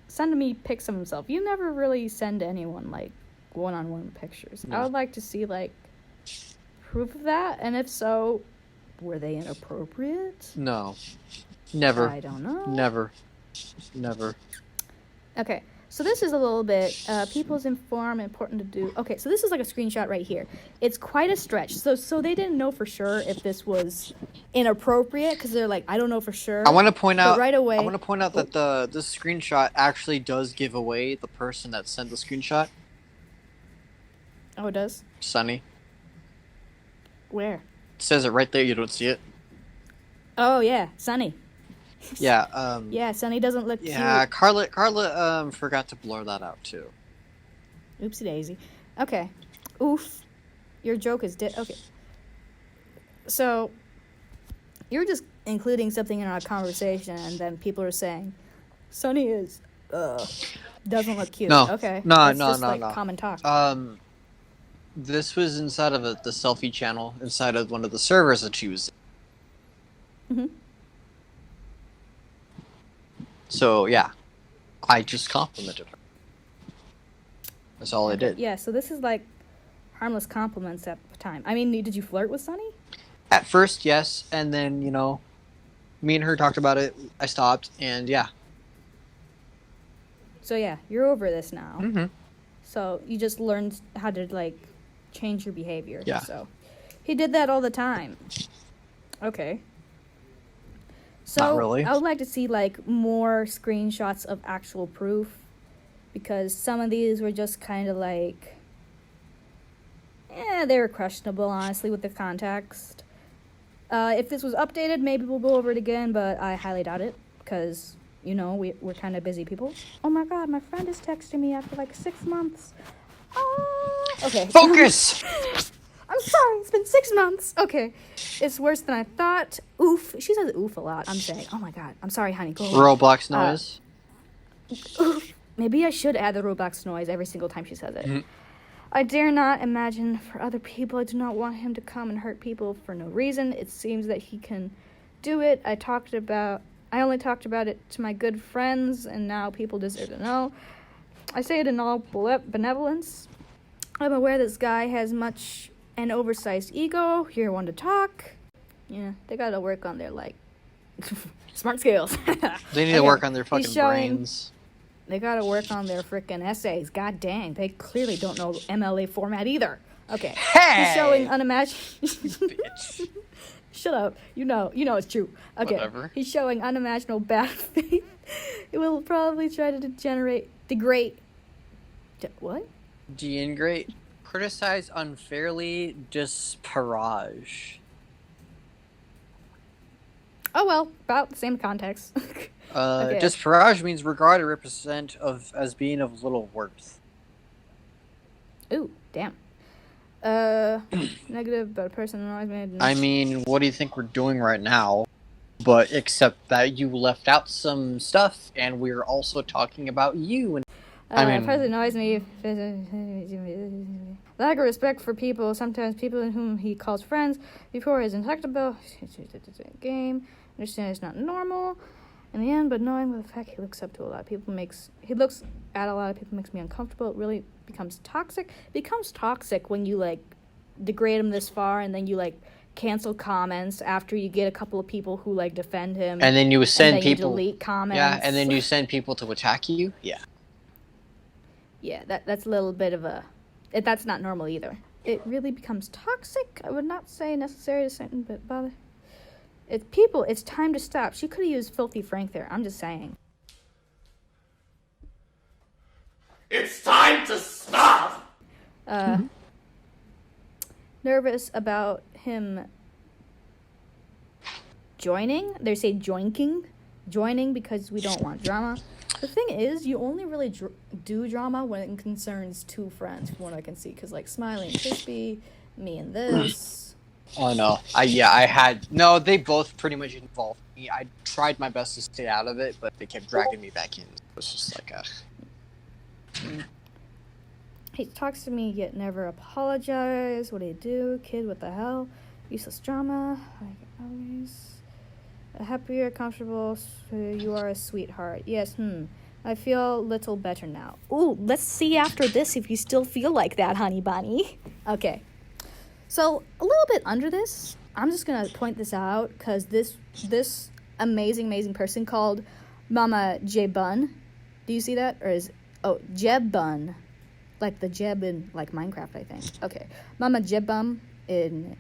A: Send me pics of himself. You never really send anyone, like, one-on-one pictures.
B: No.
A: I would like to see, like, proof of that, and if so, were they inappropriate?
B: No. Never.
A: I don't know.
B: Never.
A: Okay, so this is a little bit, people's inform, important to do. Okay, so this is like a screenshot right here. It's quite a stretch. So they didn't know for sure if this was inappropriate, because they're like, I don't know for sure.
B: I want to point out
A: right away.
B: I want to point out that this screenshot actually does give away the person that sent the screenshot.
A: Oh, it does?
B: Sunny.
A: Where?
B: It says it right there. You don't see it.
A: Oh yeah, Sunny.
B: Yeah.
A: Yeah, Sunny doesn't look cute.
B: Yeah, Carla forgot to blur that out too.
A: Oopsie daisy. Okay. Oof. Your joke is dead. Okay. So, you're just including something in our conversation, and then people are saying, Sunny is, doesn't look cute.
B: No.
A: Okay.
B: No.
A: Common talk.
B: This was inside of the selfie channel, inside of one of the servers that she was in.
A: Mm-hmm.
B: So, yeah. I just complimented her. That's all I did.
A: Yeah, so this is like harmless compliments at the time. I mean, did you flirt with Sunny?
B: At first, yes, and then, me and her talked about it. I stopped, and yeah.
A: So yeah, you're over this now.
B: Mm-hmm.
A: So you just learned how to, like, change your behavior.
B: Yeah.
A: So he did that all the time. Okay. So
B: Not really.
A: I would like to see, like, more screenshots of actual proof, because some of these were just kind of like, they were questionable, honestly, with the context. If this was updated, maybe we'll go over it again, but I highly doubt it, because, we're kind of busy people. Oh my god, my friend is texting me after, like, 6 months. Okay.
B: Focus!
A: I'm sorry, it's been 6 months. Okay. It's worse than I thought. Oof. She says oof a lot. I'm saying, oh my god. I'm sorry, honey. Go ahead.
B: Roblox noise.
A: Oof. Maybe I should add the Roblox noise every single time she says it.
B: Mm-hmm.
A: I dare not imagine for other people. I do not want him to come and hurt people for no reason. It seems that he can do it. I only talked about it to my good friends, and now people deserve to know. I say it in all benevolence. I'm aware this guy has much an oversized ego. You're one to talk. Yeah, they gotta work on their, like, smart skills.
B: They need to work on their fucking brains.
A: They gotta work on their freaking essays. God dang, they clearly don't know MLA format either. Okay.
B: Hey!
A: He's showing unimaginable...
B: Bitch.
A: Shut up. You know it's true. Okay.
B: Whatever.
A: He's showing unimaginable bad faith. It will probably try to degrade... What?
B: Deingrate. Criticize unfairly, disparage.
A: Oh, well, about the same context. Okay.
B: Disparage means regard or represent as being of little worth.
A: Ooh, damn. Negative about a person annoys me.
B: I mean, what do you think we're doing right now? But except that you left out some stuff, and we're also talking about you. And
A: person annoys me. Lack of respect for people. Sometimes people whom he calls friends before is intractable. Game. Understand it's not normal. In the end, but knowing the fact he looks at a lot of people makes me uncomfortable. It really becomes toxic. It becomes toxic when you, like, degrade him this far, and then you, like, cancel comments after you get a couple of people who, like, defend him.
B: And then you send people.
A: You delete comments.
B: Yeah, and then you send people to attack you. Yeah.
A: Yeah, that's a little bit of a... That's not normal either. It really becomes toxic. I would not say necessary to certain, but bother. It's time to stop. She could have used Filthy Frank there. I'm just saying.
C: It's time to stop!
A: Nervous about him joining. They say joinking. Joining because we don't want drama. The thing is, you only really do drama when it concerns two friends, from what I can see. Because, like, Smiley and Crispy, me and this...
B: Oh, no. They both pretty much involved me. I tried my best to stay out of it, but they kept dragging me back in. It was just like,
A: He talks to me, yet never apologize. What do you do? Kid, what the hell? Useless drama. Like always. Happier, comfortable. You are a sweetheart. Yes, I feel a little better now. Ooh, let's see after this if you still feel like that, honey bunny. Okay. So, a little bit under this, I'm just going to point this out, because this amazing person called Mama Jebun. Do you see that? Or Jebun. Like the Jeb in, like, Minecraft, I think. Okay. Mama Jebun in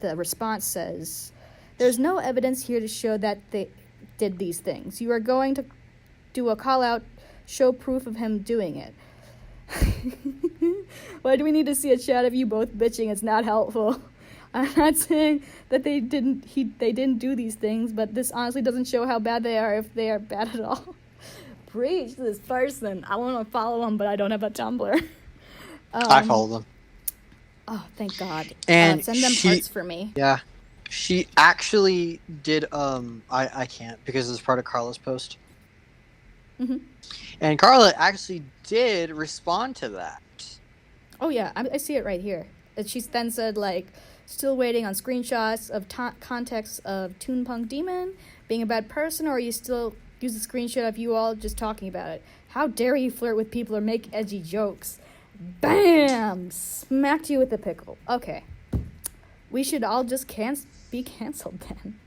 A: the response says, there's no evidence here to show that they did these things. You are going to do a call-out, show proof of him doing it. Why do we need to see a chat of you both bitching? It's not helpful. I'm not saying that they didn't do these things, but this honestly doesn't show how bad they are, if they are bad at all. Preach to this person. I want to follow them, but I don't have a Tumblr.
B: I follow them.
A: Oh, thank God.
B: And
A: send them hearts for me.
B: Yeah. She actually did, I can't, because it's part of Carla's post.
A: Mm-hmm.
B: And Carla actually did respond to that.
A: Oh, yeah, I see it right here. She then said, like, still waiting on screenshots of context of Toon Punk Demon being a bad person, or you still use a screenshot of you all just talking about it. How dare you flirt with people or make edgy jokes? Bam! Smacked you with the pickle. Okay. We should all just be canceled then.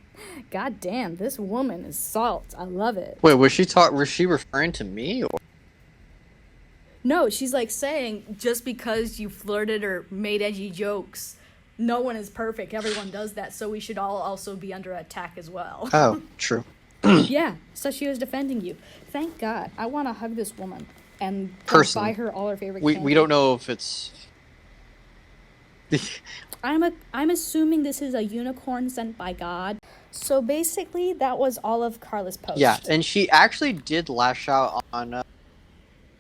A: God damn, this woman is salt. I love it.
B: Wait, was she referring to me? Or?
A: No, she's like saying just because you flirted or made edgy jokes, no one is perfect. Everyone does that, so we should all also be under attack as well.
B: Oh, true.
A: Yeah, so she was defending you. Thank God. I want to hug this woman and buy her all her favorite candy.
B: We don't know if it's...
A: I'm assuming this is a unicorn sent by God. So basically, that was all of Carla's post.
B: Yeah, and she actually did lash out on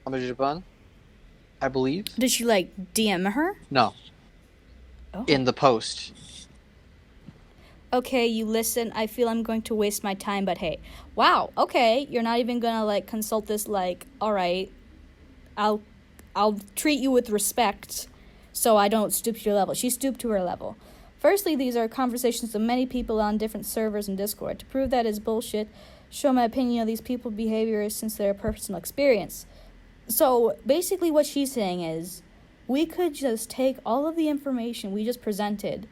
B: Amajibun, I believe.
A: Did she, like, DM her?
B: No.
A: Oh.
B: In the post.
A: Okay, you listen, I feel I'm going to waste my time, but hey. Wow, okay, you're not even gonna, like, consult this, like, alright, I'll treat you with respect so I don't stoop to your level. She stooped to her level. Firstly, these are conversations of many people on different servers in Discord. To prove that is bullshit, show my opinion of these people's behavior since their personal experience. So, basically what she's saying is, we could just take all of the information we just presented,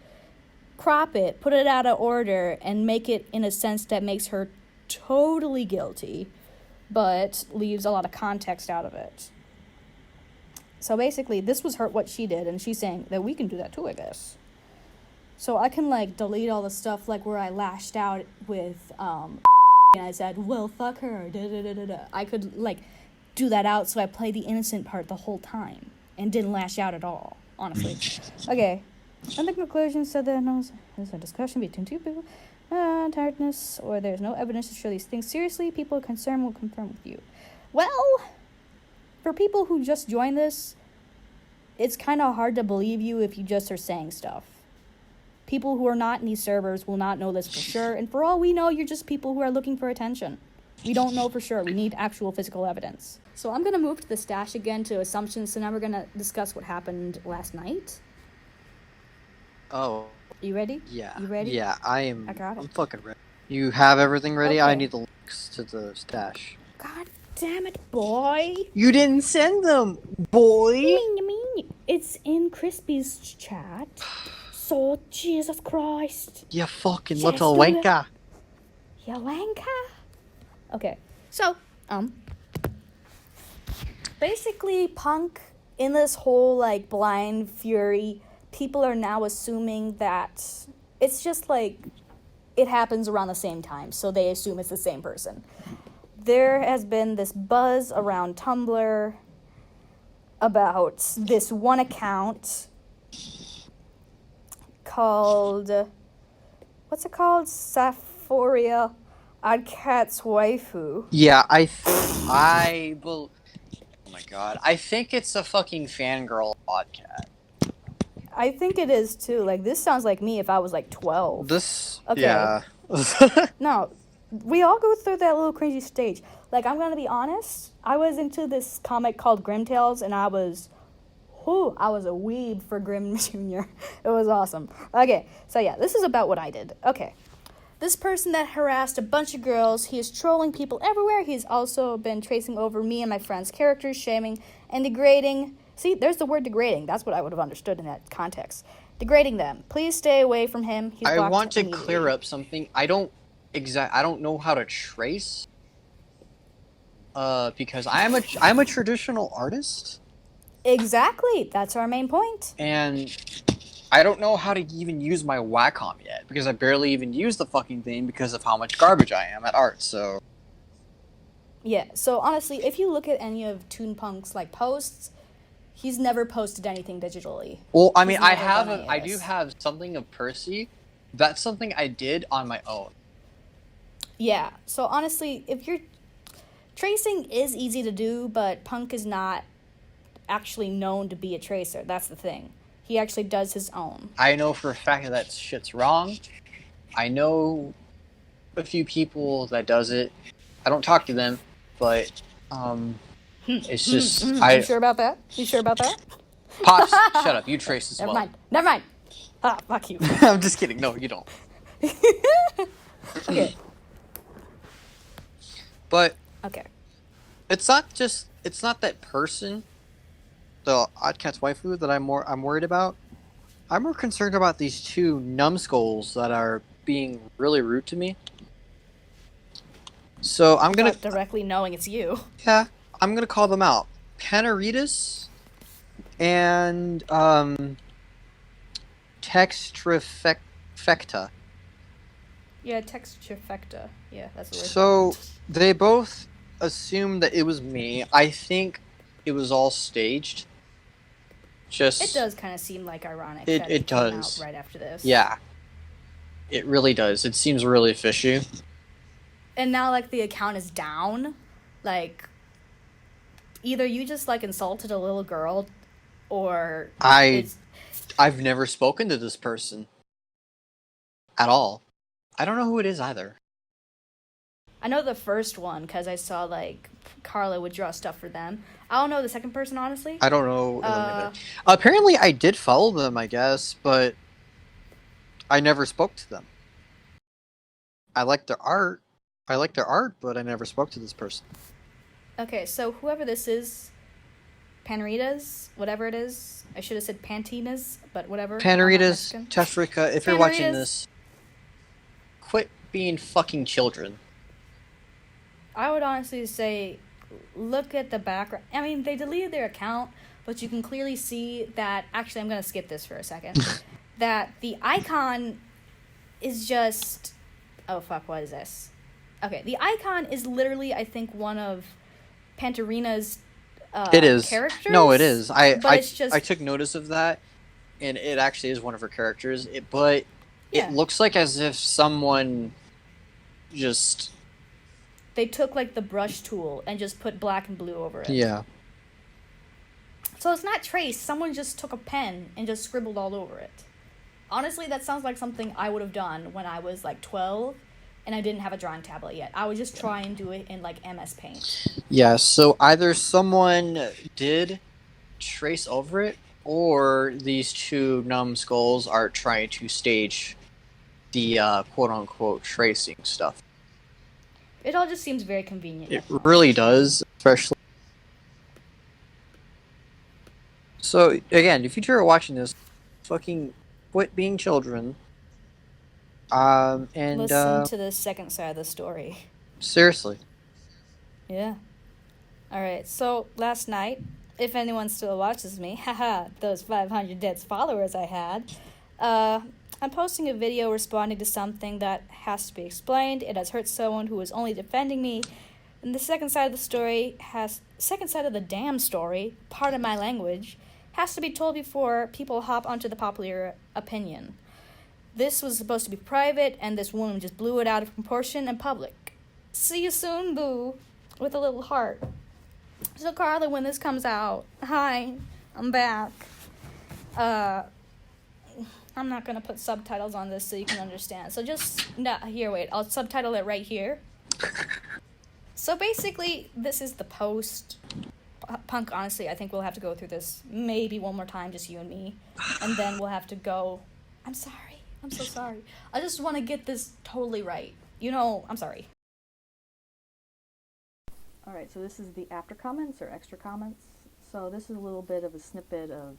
A: crop it, put it out of order, and make it in a sense that makes her totally guilty, but leaves a lot of context out of it. So basically, this was what she did, and she's saying that we can do that too, I guess. So I can, like, delete all the stuff, like, where I lashed out with, and I said, well, fuck her, da-da-da-da-da. I could, like, do that out so I play the innocent part the whole time and didn't lash out at all, honestly. Okay. And the conclusion said that there's a discussion between two people, tiredness, or there's no evidence to show these things seriously. People concerned will confirm with you. Well, for people who just joined this, it's kind of hard to believe you if you just are saying stuff. People who are not in these servers will not know this for sure, and for all we know, you're just people who are looking for attention. We don't know for sure. We need actual physical evidence. So I'm going to move to the stash again to assumptions, so now we're going to discuss what happened last night.
B: Oh.
A: You ready?
B: Yeah.
A: You ready?
B: Yeah, I am.
A: I got it.
B: I'm fucking ready. You have everything ready?
A: Okay.
B: I need the links to the stash.
A: God damn it, boy.
B: You didn't send them, boy!
A: It's in Crispy's chat. So, Jesus Christ.
B: You fucking
A: Just
B: little
A: do it.
B: wanker.
A: You wanker. Okay, so, basically, Punk, in this whole, like, blind fury, people are now assuming that it's just, like, it happens around the same time, so they assume it's the same person. There has been this buzz around Tumblr about this one account called, what's it called? Saphoria Oddcat's Waifu.
B: Yeah, oh my god. I think it's a fucking fangirl Oddcat.
A: I think it is too. Like, this sounds like me if I was like 12.
B: Okay. Yeah.
A: No, we all go through that little cringy stage. Like, I'm gonna be honest, I was into this comic called Grim Tales, and I was a weeb for Grim Jr. It was awesome. Okay, so yeah, this is about what I did. Okay. This person that harassed a bunch of girls, he is trolling people everywhere. He's also been tracing over me and my friends' characters, shaming and degrading. See, there's the word degrading. That's what I would have understood in that context. Degrading them. Please stay away from him. He's
B: I want to
A: immediately.
B: clear up something. I don't know how to trace. Because I'm a traditional artist.
A: Exactly. That's our main point.
B: And I don't know how to even use my Wacom yet, because I barely even use the fucking thing because of how much garbage I am at art, so...
A: Yeah, so honestly, if you look at any of Toon Punk's, like, posts, he's never posted anything digitally.
B: Well, I mean,
A: He's never done any of
B: I
A: this.
B: do have something of Percy. That's something I did on my own.
A: Yeah, so honestly, if you're... Tracing is easy to do, but Punk is not actually known to be a tracer. That's the thing. He actually does his own.
B: I know for a fact that shit's wrong. I know a few people that does it. I don't talk to them, but it's just
A: You sure about that? You sure about that?
B: Pops, shut up. You trace as well.
A: Never mind. Ah, fuck you.
B: I'm just kidding. No, you don't.
A: Okay.
B: But
A: Okay.
B: it's not that person. the Oddcats waifu that I'm worried about. I'm more concerned about these two numbskulls that are being really rude to me. So
A: Without directly knowing it's you.
B: yeah, I'm gonna call them out. Panaritas and Textrifecta.
A: Yeah, texturefecta. Yeah, that's what we're
B: So they both assumed that it was me. I think it was all staged.
A: It
B: Just
A: does kind of seem like ironic
B: it
A: that
B: it
A: it came out
B: does.
A: right after this.
B: Yeah, it really does. It seems really fishy.
A: And now, like, the account is down. Like, either you just, like, insulted a little girl, or
B: I
A: it's...
B: I've never spoken to this person at all. I don't know who it is either.
A: I know the first one, because I saw, like, Carla would draw stuff for them. I don't know the second person, honestly.
B: I don't know them
A: Uh,
B: either. Apparently, I did follow them, I guess, but I never spoke to them. I like their art. But I never spoke to this person.
A: okay, so whoever this is, Paneritas, whatever it is. I should have said Pantinas, but whatever. I'm not
B: Panaritas,
A: Mexican.
B: Tefrika, if you're watching
A: Paneritas.
B: this, quit being fucking children.
A: I would honestly say, look at the background. I mean, they deleted their account, but you can clearly see that. Actually, I'm going to skip this for a second. That the icon is just. Oh, fuck, what is this? Okay, the icon is literally, I think, one of Pantarina's
B: It is.
A: characters.
B: No, it is.
A: It's just...
B: I took notice of that, and it actually is one of her characters. But
A: Yeah.
B: it looks like as if someone just...
A: They took, like, the brush tool and just put black and blue over it.
B: Yeah.
A: So it's not traced. Someone just took a pen and just scribbled all over it. Honestly, that sounds like something I would have done when I was, like, 12 and I didn't have a drawing tablet yet. I would just try and do it in, like, MS Paint.
B: Yeah, so either someone did trace over it, or these two numbskulls are trying to stage the quote-unquote tracing stuff.
A: It all just seems very convenient.
B: It really does, especially... So, again, if you are watching this, fucking quit being children. And
A: listen to the second side of the story.
B: Seriously.
A: Yeah. Alright, so last night, if anyone still watches me, haha, those 500 dead followers I had, I'm posting a video responding to something that has to be explained. It has hurt someone who is only defending me. And the second side of the story second side of the damn story, part of my language, has to be told before people hop onto the popular opinion. This was supposed to be private, and this woman just blew it out of proportion in public. See you soon, boo, with a little heart. So, Carla, when this comes out, hi, I'm back. I'm not going to put subtitles on this so you can understand. So wait, I'll subtitle it right here. So basically, this is the post. Punk, honestly, I think we'll have to go through this maybe one more time, just you and me. And then we'll have to go. I'm sorry. I'm so sorry. I just want to get this totally right. I'm sorry. Alright, so this is the after comments or extra comments. So this is a little bit of a snippet of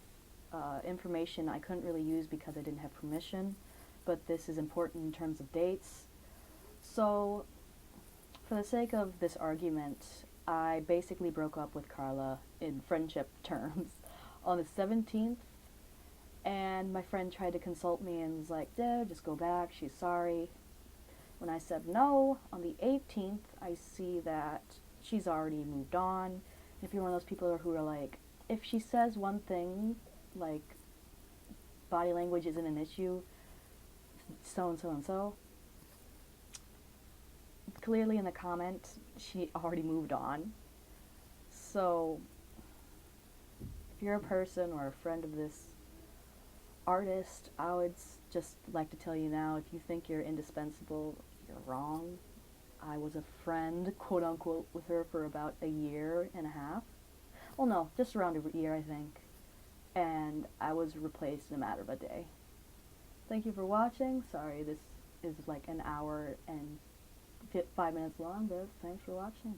A: information I couldn't really use because I didn't have permission, but this is important in terms of dates. So, for the sake of this argument, I basically broke up with Carla in friendship terms on the 17th, and my friend tried to consult me and was like, "Dude, just go back, she's sorry." When I said no, on the 18th, I see that she's already moved on. If you're one of those people who are like, if she says one thing, like, body language isn't an issue, so and so and so, clearly in the comment, she already moved on. So, if you're a person or a friend of this artist, I would just like to tell you now, if you think you're indispensable, you're wrong. I was a friend, quote unquote, with her for about a year and a half. Well, no, just around a year, I think. And I was replaced in a matter of a day. Thank you for watching. Sorry, this is like an hour and 5 minutes long, but thanks for watching.